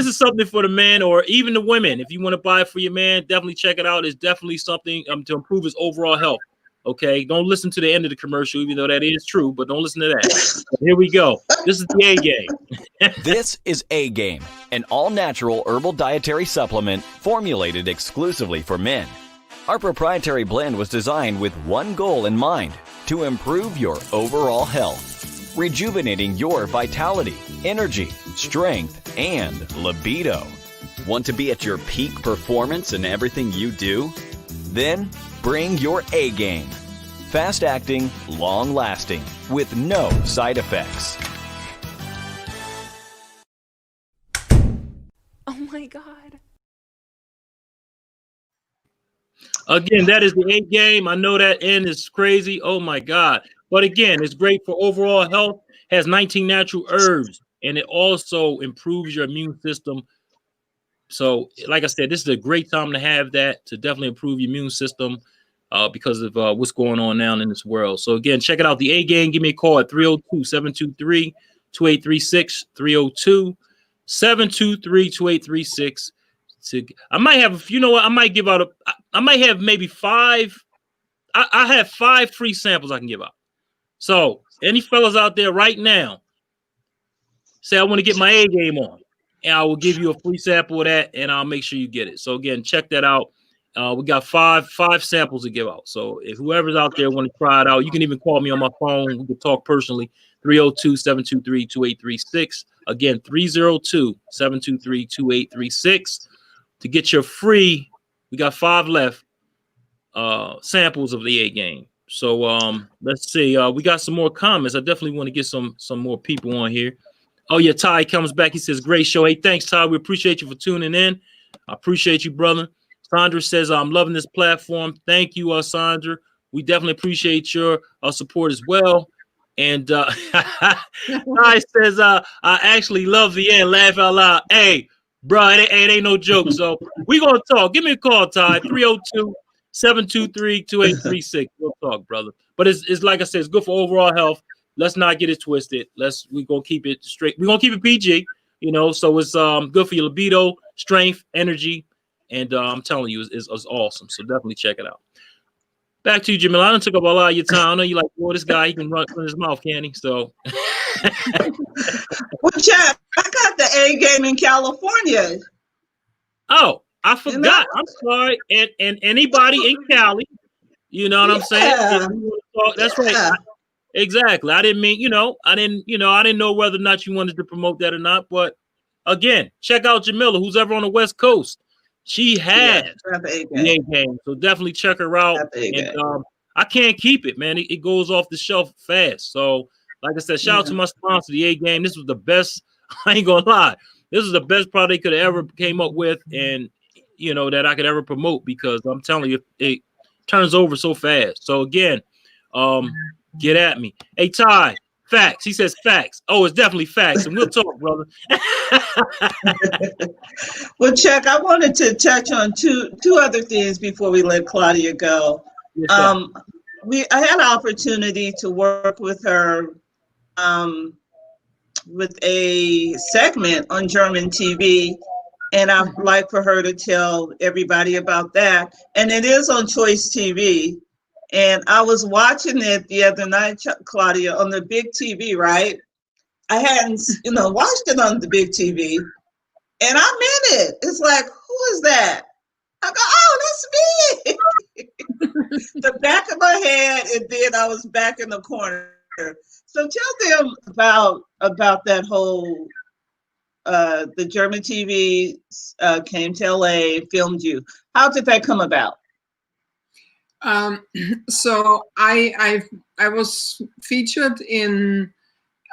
is something for the man or even the women. If you want to buy it for your man, definitely check it out. It's definitely something to improve his overall health. Okay, don't listen to the end of the commercial, even though that is true, but don't listen to that. Here we go. This is the A game. This is A Game, an all-natural herbal dietary supplement formulated exclusively for men. Our proprietary blend was designed with one goal in mind: to improve your overall health, rejuvenating your vitality, energy, strength, and libido. Want to be at your peak performance in everything you do? Then bring your A game. Fast-acting, long-lasting, with no side effects. Oh my God. Again, that is the A game. I know that end is crazy. Oh my God. But again, it's great for overall health. Has 19 natural herbs, and it also improves your immune system. So, like I said, this is a great time to have that, to definitely improve your immune system because of what's going on now in this world. So again, check it out. The A game. Give me a call at 302-723-2836, 302-723-2836. I might have, you know what? I might give out I might have maybe 5. I have 5 free samples I can give out. So any fellas out there right now, say I want to get my A game on, and I will give you a free sample of that, and I'll make sure you get it. So again, check that out. We got five samples to give out. So if whoever's out there want to try it out, you can even call me on my phone. We can talk personally. 302-723-2836. Again, 302-723-2836 to get your free. We got 5 left samples of the A game. So let's see. We got some more comments. I definitely want to get some more people on here. Oh yeah, Ty comes back. He says, "Great show." Hey, thanks, Ty. We appreciate you for tuning in. I appreciate you, brother. Sandra says, "I'm loving this platform." Thank you, Sandra. We definitely appreciate your support as well. And Ty says, "I actually love the end. Laugh out loud." Hey, bro, it ain't no joke. So we gonna talk. Give me a call, Ty. 302-723-2836. We'll talk, brother. But it's like I said, it's good for overall health. Let's not get it twisted. We're gonna keep it straight. We're gonna keep it PG, so it's good for your libido, strength, energy, and I'm telling you, it's awesome. So definitely check it out. Back to you, Jamila. I done took up a lot of your time. I know you like, well, this guy, he can run his mouth, can he? So Well, Chad, I got the A game in California. oh, I forgot. I'm sorry. And anybody in Cali, you know what I'm saying? If you want to talk, that's right. Exactly. I didn't mean, I didn't know whether or not you wanted to promote that or not. But again, check out Jamila, who's ever on the West Coast. She has the A game. So definitely check her out. And I can't keep it, man. It goes off the shelf fast. So like I said, shout out to my sponsor, the A game. This was the best. I ain't gonna lie. This is the best product they could have ever came up with, and that I could ever promote, because I'm telling you, it turns over so fast. So again, get at me. Hey, Ty, facts. He says facts. Oh, it's definitely facts. And we'll talk, brother. Well, Chuck, I wanted to touch on two other things before we let Claudia go. Yes, I had an opportunity to work with her with a segment on German TV, and I'd like for her to tell everybody about that. And it is on Choice TV. And I was watching it the other night, Claudia, on the big TV, right? I hadn't, watched it on the big TV. And I'm in it. It's like, who is that? I go, oh, that's me. The back of my head, and then I was back in the corner. So tell them about that whole, the German TV came to LA, filmed you. How did that come about? So I was featured in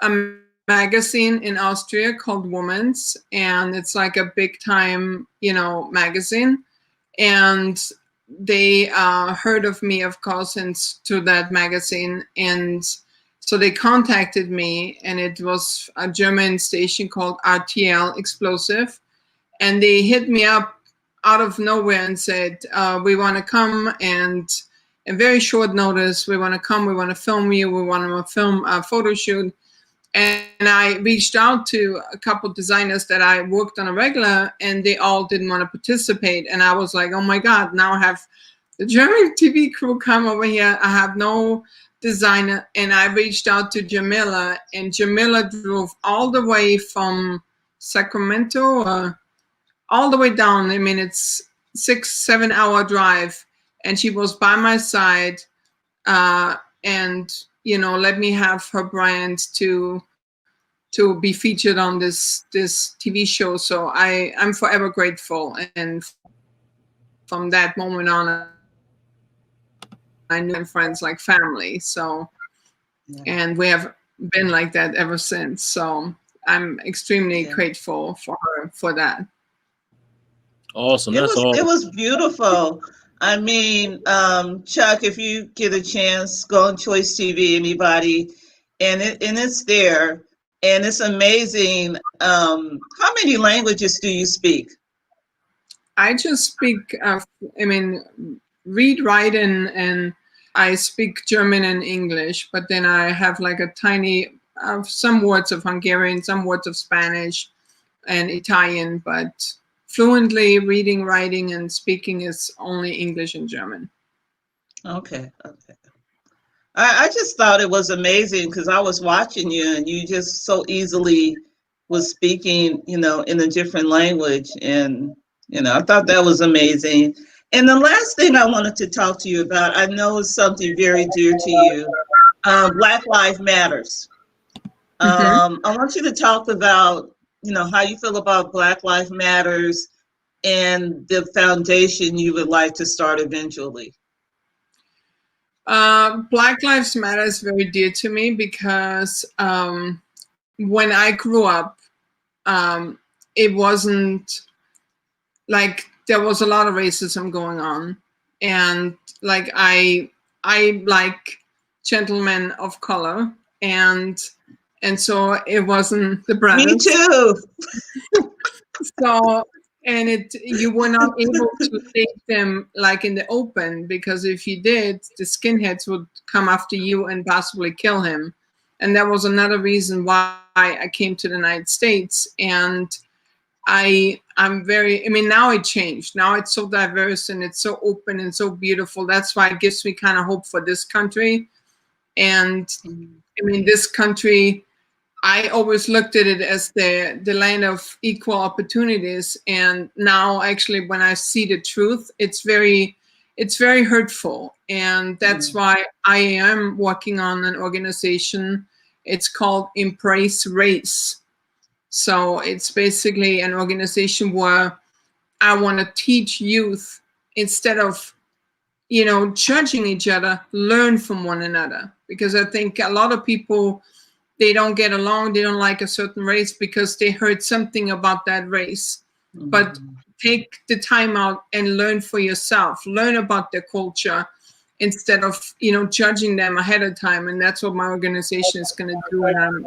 a magazine in Austria called Women's, and it's like a big time, magazine. And they heard of me, of course, and to that magazine. And so they contacted me, and it was a German station called RTL Explosive. and they hit me up out of nowhere and said, we want to come, and in very short notice, we want to come, we want to film you, we want to film a photo shoot. And I reached out to a couple of designers that I worked on a regular, and they all didn't want to participate. And I was like, oh my God, now I have the German TV crew come over here. I have no designer. And I reached out to Jamila, and Jamila drove all the way from Sacramento, all the way down. I mean, it's 6-7 hour drive, and she was by my side, and let me have her brand to be featured on this TV show. So I'm forever grateful, and from that moment on, I knew my friends like family. So, and we have been like that ever since. So I'm extremely grateful for her for that. Awesome. It That's was awesome. it was beautiful. I mean, Chuck, if you get a chance, go on Choice TV, anybody, and it's there, and it's amazing. How many languages do you speak? I just speak, read, write, and I speak German and English, but then I have like a tiny, some words of Hungarian, some words of Spanish and Italian, but fluently reading, writing, and speaking is only English and German. Okay. I just thought it was amazing because I was watching you, and you just so easily was speaking, in a different language. And, I thought that was amazing. And the last thing I wanted to talk to you about, I know is something very dear to you, Black Lives Matters. I want you to talk about, how you feel about Black Lives Matters and the foundation you would like to start eventually. Black Lives Matter is very dear to me because when I grew up, it wasn't like there was a lot of racism going on, and like I like gentlemen of color, and so it wasn't the brothers. Me too. So, and you were not able to take them like in the open, because if you did, the skinheads would come after you and possibly kill him. And that was another reason why I came to the United States. And I'm very, now it changed. Now it's so diverse and it's so open and so beautiful. That's why it gives me kind of hope for this country. And this country, I always looked at it as the land of equal opportunities. And now actually when I see the truth, it's very hurtful. And that's why I am working on an organization. It's called Embrace Race. So it's basically an organization where I want to teach youth, instead of, judging each other, learn from one another. Because I think a lot of people, they don't get along, they don't like a certain race because they heard something about that race. But take the time out and learn for yourself, learn about their culture, instead of, judging them ahead of time. And that's what my organization is going to do. And I'm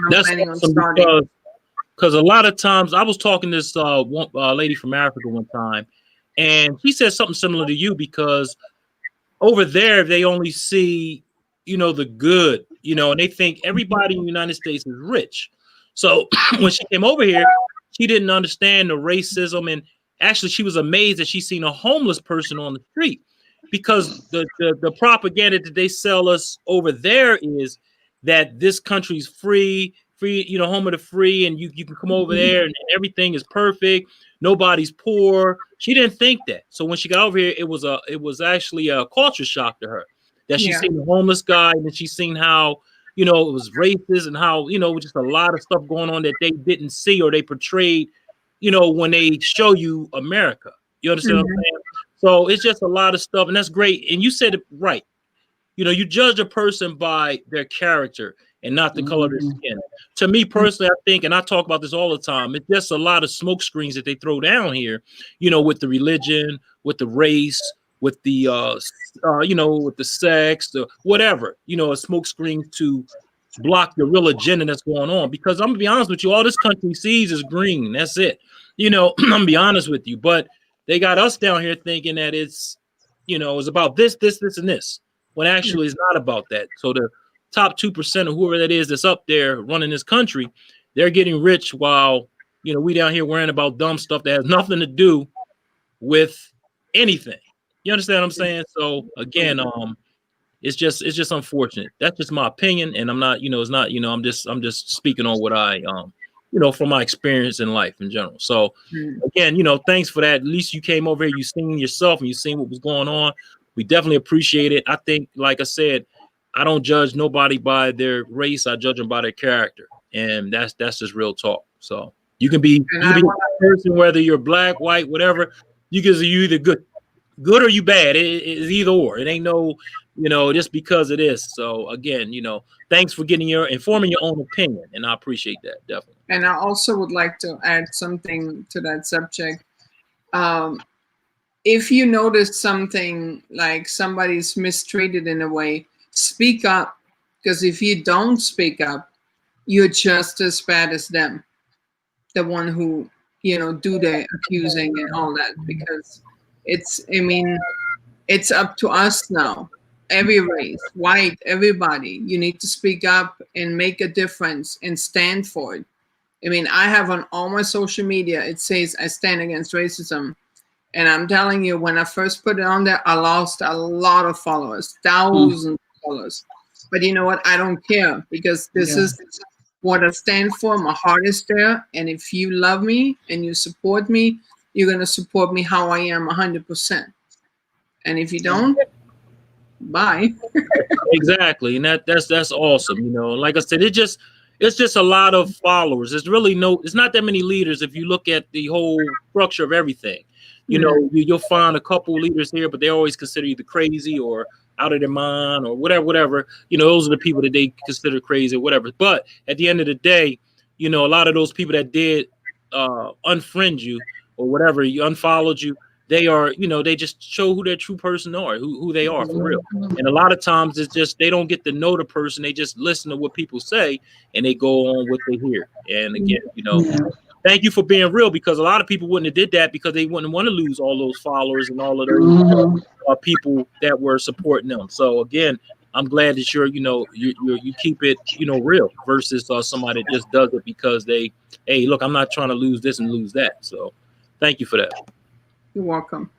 planning on starting. Because a lot of times, I was talking to this lady from Africa one time, and she said something similar to you, because over there they only see, the good, and they think everybody in the United States is rich. So when she came over here, she didn't understand the racism, and actually she was amazed that she seen a homeless person on the street, because the propaganda that they sell us over there is that this country's free, home of the free, and you can come over there and everything is perfect, nobody's poor. She didn't think that. So when she got over here, it was actually a culture shock to her, that she seen the homeless guy, and then she seen how, it was racist, and how, just a lot of stuff going on that they didn't see, or they portrayed, when they show you America. You understand what I'm saying? So it's just a lot of stuff, and that's great. And you said it right. You judge a person by their character and not the color of their skin. To me personally, I think, and I talk about this all the time, it's just a lot of smoke screens that they throw down here, with the religion, with the race, with the with the sex, the whatever, a smoke screen to block the real agenda that's going on. Because I'm gonna be honest with you, all this country sees is green. That's it. You know, I'm gonna be honest with you, but they got us down here thinking that it's, you know, it's about this, and this, when actually it's not about that. So the top 2% of whoever that is that's up there running this country, they're getting rich while, you know, we down here worrying about dumb stuff that has nothing to do with anything. You understand what I'm saying? So again, it's just unfortunate. That's just my opinion, and I'm not, you know, it's not, you know, I'm just speaking on what I you know, from my experience in life in general. So again, you know, thanks for that. At least you came over here, you seen yourself, and you seen what was going on. We definitely appreciate it. I think, like I said, I don't judge nobody by their race. I judge them by their character, and that's just real talk. So you can be a person, whether you're black, white, whatever. You either good or you bad. It's either or. It ain't no, you know, just because it is. So again, you know, thanks for informing your own opinion, and I appreciate that, definitely. And I also would like to add something to that subject. If you notice something like somebody's mistreated in a way, speak up, because if you don't speak up, you're just as bad as them, the one who, you know, do the accusing and all that, because it's up to us now. Every race, white, everybody, you need to speak up and make a difference and stand for it. I mean, I have on all my social media, it says I stand against racism. And I'm telling you, when I first put it on there, I lost a lot of followers, thousands of followers. But you know what? I don't care, because this is what I stand for. My heart is there. And if you love me and you support me, you're going to support me how I am 100%. And if you don't, bye. Exactly. And that's awesome. You know, like I said, it's just a lot of followers. It's not that many leaders if you look at the whole structure of everything. You know, you'll find a couple leaders here, but they always consider you the crazy or out of their mind or whatever. You know, those are the people that they consider crazy or whatever. But at the end of the day, you know, a lot of those people that did unfriend you or whatever, you unfollowed you, they are, you know, they just show who their true person are, who they are for real. And a lot of times it's just they don't get to know the person. They just listen to what people say and they go on what they hear. And again, you know, thank you for being real, because a lot of people wouldn't have did that because they wouldn't want to lose all those followers and all of those people that were supporting them. So again, I'm glad that you keep it, you know, real versus somebody that just does it because hey, look, I'm not trying to lose this and lose that. So thank you for that. You're welcome.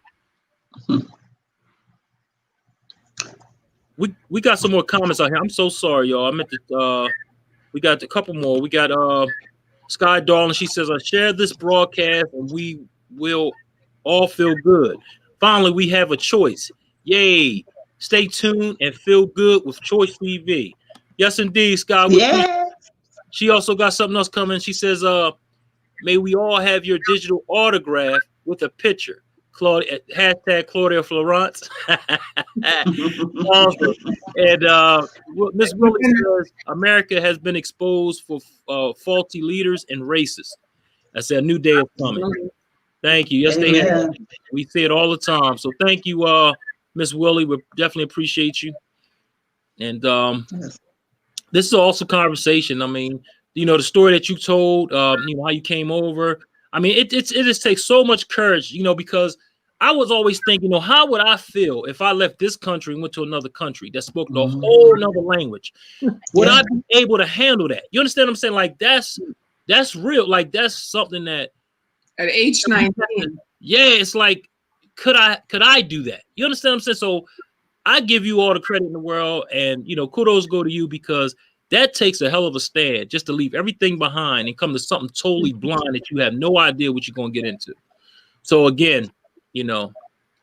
We got some more comments out here. I'm so sorry, y'all. I meant to we got a couple more. We got Sky Darling. She says, I share this broadcast and we will all feel good. Finally, we have a choice. Yay. Stay tuned and feel good with Choice TV. Yes, indeed, Sky. She also got something else coming. She says, may we all have your digital autograph with a picture. Hashtag Claudia Floraunce. Awesome. And Ms. Willie says, America has been exposed for faulty leaders and racists. I said a new day is coming. Thank you. Yes, they have. We say it all the time. So thank you, Ms. Willie. We definitely appreciate you. And this is also conversation. I mean, you know, the story that you told, you know, how you came over. I mean, it just takes so much courage, you know, because I was always thinking, you know, how would I feel if I left this country and went to another country that spoke the whole another language? Would I be able to handle that? You understand what I'm saying? Like, that's real. Like, that's something that at age 19. Yeah, it's like, could I do that? You understand what I'm saying? So I give you all the credit in the world, and, you know, kudos go to you, because that takes a hell of a stand just to leave everything behind and come to something totally blind that you have no idea what you're going to get into. So again, you know,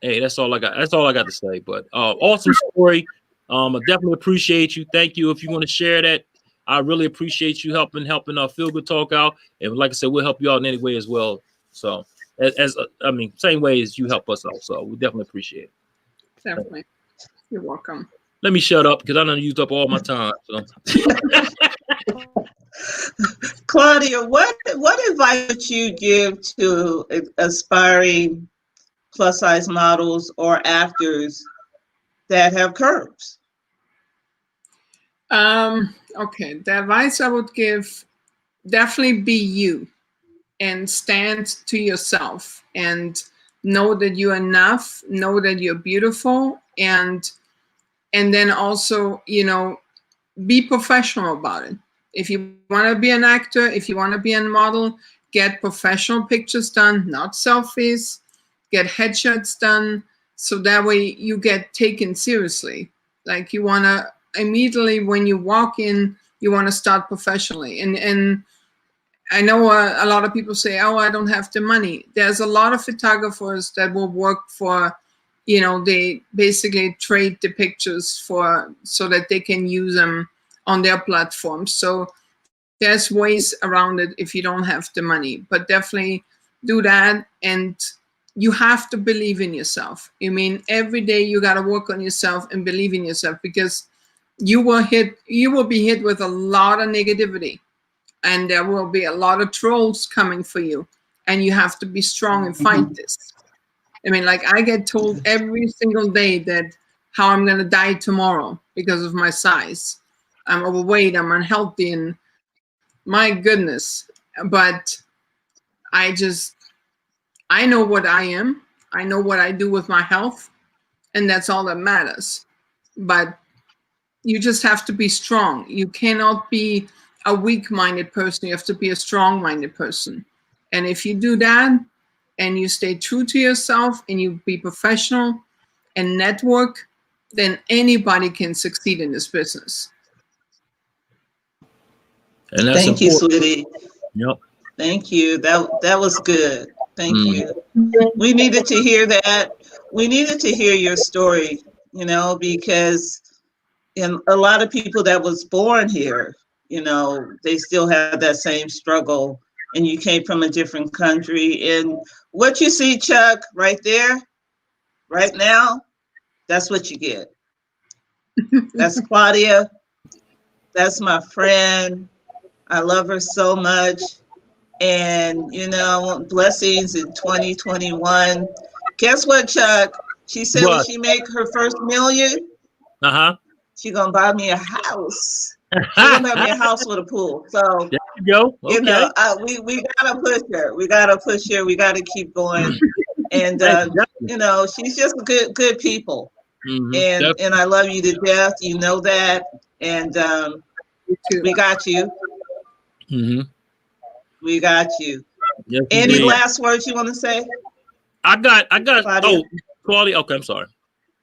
hey, that's all I got. That's all I got to say. But awesome story. I definitely appreciate you. Thank you. If you want to share that, I really appreciate you helping Feel Good Talk out. And like I said, we'll help you out in any way as well. So I mean, same way as you help us out. So we definitely appreciate it. Definitely. You're welcome. Let me shut up because I done used up all my time. So. Claudia, what advice would you give to aspiring plus size models or actors that have curves? Okay, the advice I would give, definitely be you and stand to yourself and know that you're enough, know that you're beautiful, and then also, be professional about it. If you want to be an actor, if you want to be a model, get professional pictures done, not selfies, get headshots done, so that way you get taken seriously. Like, you want to immediately when you walk in, you want to start professionally. And I know a lot of people say, oh, I don't have the money. There's a lot of photographers that will work for, they basically trade the pictures so that they can use them on their platforms. So there's ways around it if you don't have the money, but definitely do that. And you have to believe in yourself. I mean, every day you got to work on yourself and believe in yourself, because you will be hit with a lot of negativity, and there will be a lot of trolls coming for you, and you have to be strong and fight this. I mean, like, I get told every single day that how I'm going to die tomorrow because of my size. I'm overweight, I'm unhealthy, and my goodness. But I know what I am. I know what I do with my health, and that's all that matters. But you just have to be strong. You cannot be a weak-minded person. You have to be a strong-minded person. And if you do that, and you stay true to yourself, and you be professional and network, then anybody can succeed in this business. And that's Thank you, important. sweetie. Yep. Thank you. That was good. Thank you. We needed to hear that. We needed to hear your story, because in a lot of people that was born here, they still have that same struggle, and you came from a different country. And what you see, Chuck, right there, right now, that's what you get. That's Claudia. That's my friend. I love her so much. And, blessings in 2021. Guess what, Chuck? She said when What? she make her first million, Uh-huh. she gonna buy me a house. She gonna buy me a house with a pool. So, There you go. Okay. we gotta push her. We gotta push her. We gotta keep going. And she's just good people. And I love you to death. You know that. And we got you. We got you. Yes, Any indeed. last words you want to say? I got. Claudia? Oh, Claudia. Okay, I'm sorry.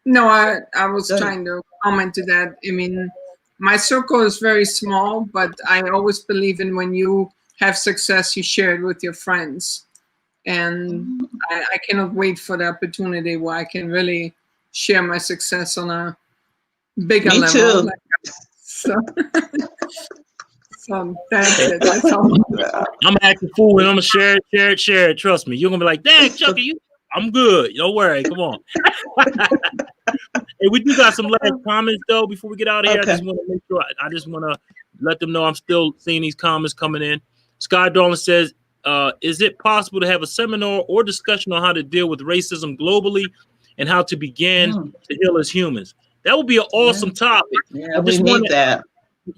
No, I was trying to comment to that. I mean, my circle is very small, but I always believe in when you have success, you share it with your friends. And I cannot wait for the opportunity where I can really share my success on a bigger Me level. too. So that's it. That's all. I'm gonna act a fool and I'm gonna share it. Trust me. You're gonna be like, dang, Chucky, I'm good. Don't worry. Come on. Hey, we do got some last comments though before we get out of here. Okay. I just want to make sure I just want to let them know I'm still seeing these comments coming in. Sky Darling says, is it possible to have a seminar or discussion on how to deal with racism globally and how to begin to heal as humans? That would be an awesome topic. Yeah, we need that.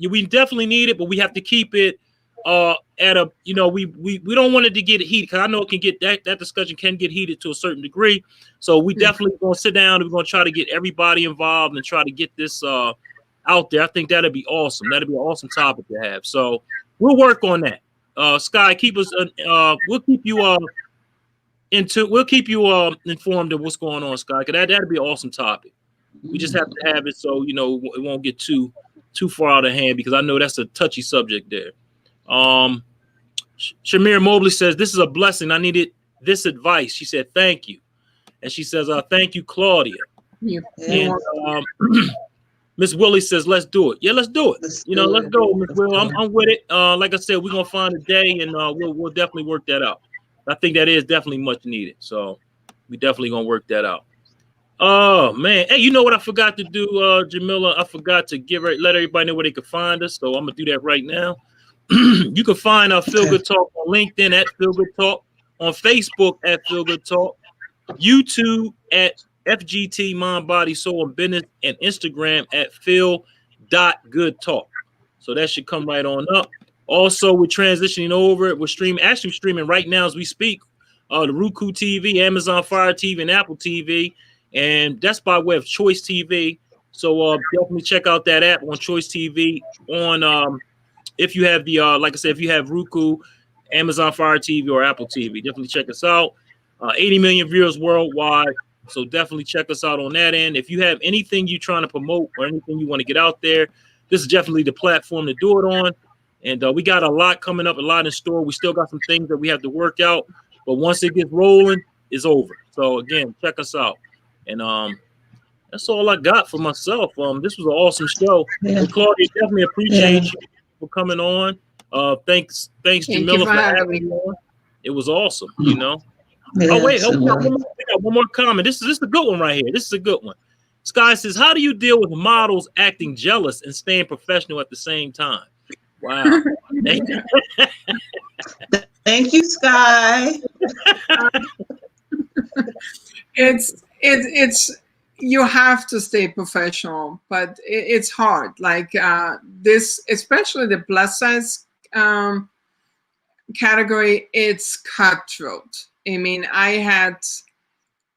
We definitely need it, but we have to keep it at a, we don't want it to get heated, because I know it can get that discussion can get heated to a certain degree. So we definitely gonna sit down and we're gonna try to get everybody involved and try to get this out there. I think that'd be awesome. That'd be an awesome topic to have. So we'll work on that. Sky, keep us we'll keep you informed of what's going on, Sky, because that'd be an awesome topic. We just have to have it so it won't get too far out of hand, because I know that's a touchy subject there. Shamir Mobley says, this is a blessing. I needed this advice. She said, thank you. And she says, thank you, Claudia. Yeah. And Miss Willie says, let's do it. Yeah, let's do it. Let's go, Miss Willie. I'm with it. Like I said, we're gonna find a day, and we'll definitely work that out. I think that is definitely much needed. So we definitely gonna work that out. Oh man, hey, you know what I forgot to do, Jamila? I forgot to let everybody know where they can find us. So I'm gonna do that right now. You can find Feel Good Talk on LinkedIn at Feel Good Talk, on Facebook at Feel Good Talk, YouTube at FGT Mind, Body, Soul, and Business, and Instagram at Feel facebook.goodtalk. So that should come right on up. Also, we're transitioning over. We're streaming right now as we speak. The Roku TV, Amazon Fire TV, and Apple TV, and that's by way of Choice TV. So definitely check out that app on Choice TV. On if you have the like I said, if you have Roku, Amazon Fire TV, or Apple TV, definitely check us out. 80 million viewers worldwide. So definitely check us out on that end. If you have anything you're trying to promote or anything you want to get out there, this is definitely the platform to do it on. And we got a lot coming up, a lot in store. We still got some things that we have to work out, but once it gets rolling, it's over. So again, check us out. And that's all I got for myself. This was an awesome show. Yeah. And Claudia, definitely appreciate you for coming on. Thanks, Jamila, for having me on. It was awesome, you know. Oh wait, we got one more comment. This is a good one right here. This is a good one. Sky says, "How do you deal with models acting jealous and staying professional at the same time?" Wow. Thank you, Sky. It's you have to stay professional, but it's hard. Like this, especially the plus size category, it's cutthroat. I mean, I had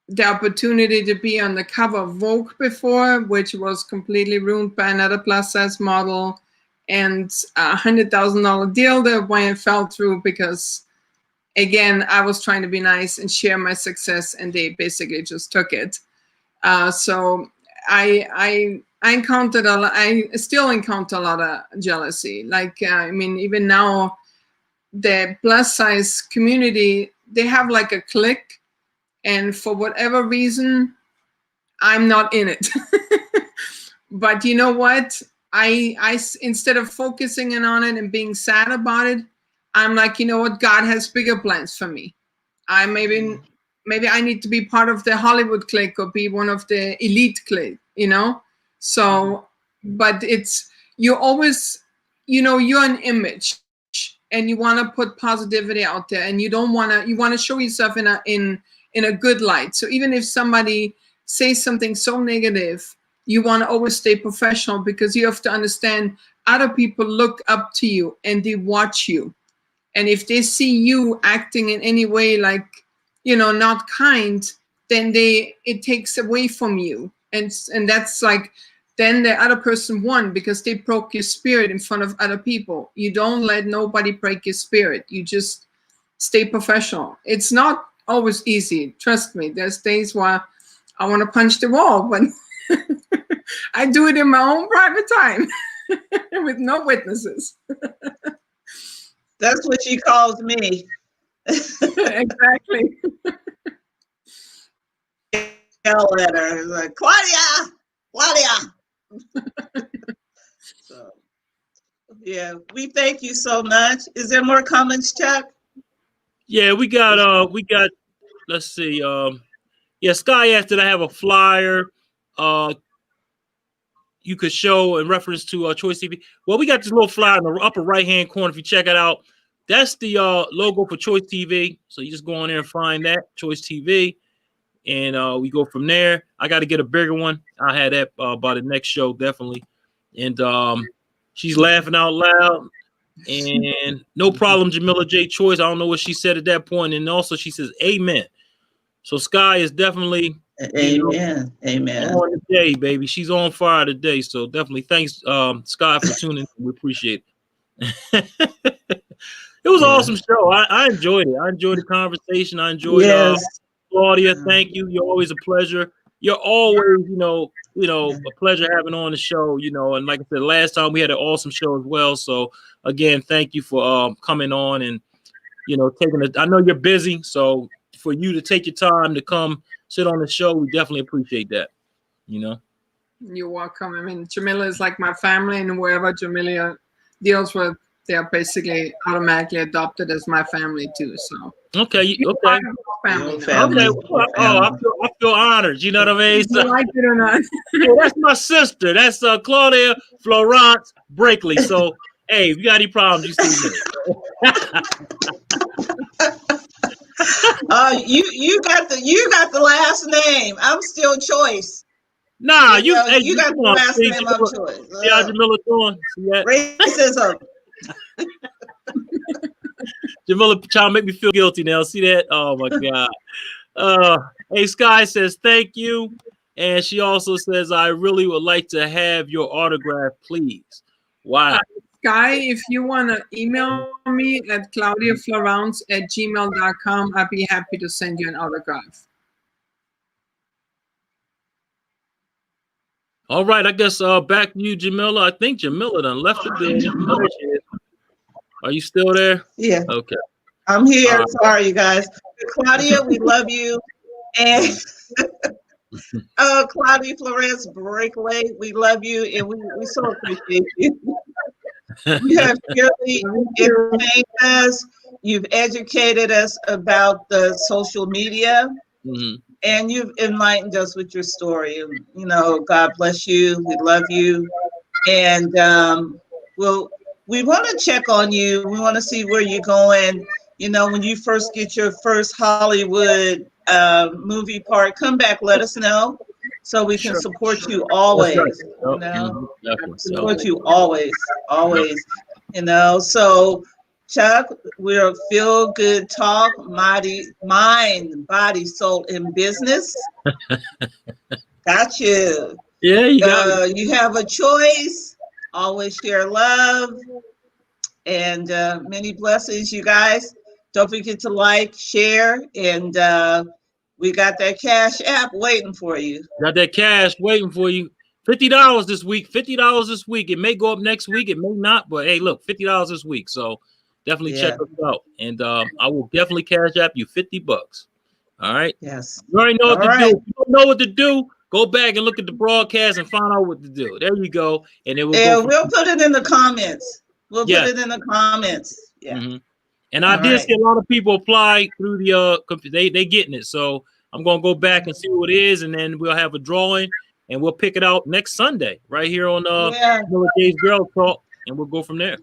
the opportunity to be on the cover of Vogue before, which was completely ruined by another plus size model, and $100,000 deal that fell through because, again, I was trying to be nice and share my success, and they basically just took it. So I encountered a lot. I still encounter a lot of jealousy. Like I mean, even now, the plus size community, they have like a clique, and for whatever reason, I'm not in it. But you know what? I instead of focusing in on it and being sad about it, I'm like, you know what? God has bigger plans for me. Maybe I need to be part of the Hollywood clique or be one of the elite clique, you know? So, but you always, you know, you're an image and you want to put positivity out there, and you want to show yourself in a good light. So even if somebody says something so negative, you want to always stay professional, because you have to understand other people look up to you and they watch you. And if they see you acting in any way like, you know, not kind, then it takes away from you. And that's like, then the other person won because they broke your spirit in front of other people. You don't let nobody break your spirit. You just stay professional. It's not always easy. Trust me. There's days where I want to punch the wall, but I do it in my own private time with no witnesses. That's what she calls me. Exactly. Yell at her like, Claudia. So, yeah, we thank you so much. Is there more comments, Chuck? Yeah, we got. Let's see. Yeah, Sky asked, did I have a flyer? You could show in reference to Choice TV. Well, we got this little flyer in the upper right-hand corner. If you check it out, that's the logo for Choice TV. So you just go on there and find that, Choice TV, and we go from there. I got to get a bigger one. I had that by the next show, definitely. And she's laughing out loud. And no problem, Jamila J. Choice. I don't know what she said at that point. And also she says, amen. So Sky is definitely Amen. on the day, baby. She's on fire today. So definitely thanks, Sky, for tuning in. We appreciate it. It was an awesome show. I enjoyed it. I enjoyed the conversation. I enjoyed Claudia. Thank you. You're always a pleasure. You're always, a pleasure having on the show, and like I said, last time we had an awesome show as well. So again, thank you for coming on and taking it. I know you're busy, so for you to take your time to come sit on the show, we definitely appreciate that. You're welcome. I mean, Jamila is like my family, and wherever Jamila deals with, they're basically automatically adopted as my family too. So okay. Family. Okay. I feel honored. You know what I mean? So, you like it or not? Hey, that's my sister. That's Claudia Floraunce Brakely. So, hey, if you got any problems, you see me. You got the last name. I'm still Choice. Nah, You know, you got come the on, last see, name of Jamila, choice. see how Jamila doing? See that? Racism. Jamila trying to make me feel guilty now. See that? Oh my God. Hey, Sky says thank you. And she also says, I really would like to have your autograph, please. Wow. Sky, if you want to email me at claudiafloraunce@gmail.com, I'd be happy to send you an autograph. All right, I guess back to you, Jamila. I think Jamila done left the building. Oh, there she is. Are you still there? Yeah, Okay. I'm here. All right. Sorry, you guys. Claudia, we love you. And Claudia Florence, break late. We love you, and we so appreciate you. You have really entertained us. You've educated us about the social media, Mhm. and you've enlightened us with your story. And, you know, God bless you. We love you. And we want to check on you. We want to see where you're going. You know, when you first get your first Hollywood movie part, come back, let us know so we can Sure. support you That's always. right. You know, Mhm. Definitely. support you always, always. You know, so Chuck, we're a feel good talk, mind, body, soul, and business. Got you. Yeah, you got it. You have a choice. Always share love and many blessings, you guys. Don't forget to like, share, and we got that Cash App waiting for you. Got that cash waiting for you. $50 this week. $50 this week. It may go up next week. It may not. But hey, look, $50 this week. So definitely check us out. And I will definitely cash app you $50. All right. Yes. You already know All what to right. do. If you don't know what to do, go back and look at the broadcast and find out what to do. There you go. And then We'll put it in the comments. We'll Yeah. put it in the comments. Yeah. Mm-hmm. And I did see a lot of people apply through the they getting it. So I'm gonna go back and see who it is, and then we'll have a drawing and we'll pick it out next Sunday right here on Jamila J's Girl Talk, and we'll go from there.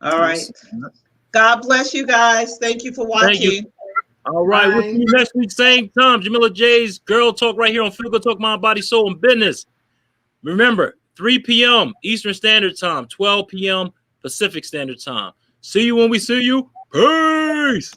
All right. God bless you guys. Thank you for watching. Thank you. All right, we'll see you next week, same time. Jamila J's Girl Talk right here on Feel Good Talk, Mind, Body, Soul, and Business. Remember, 3 p.m. Eastern Standard Time, 12 p.m. Pacific Standard Time. See you when we see you. Peace.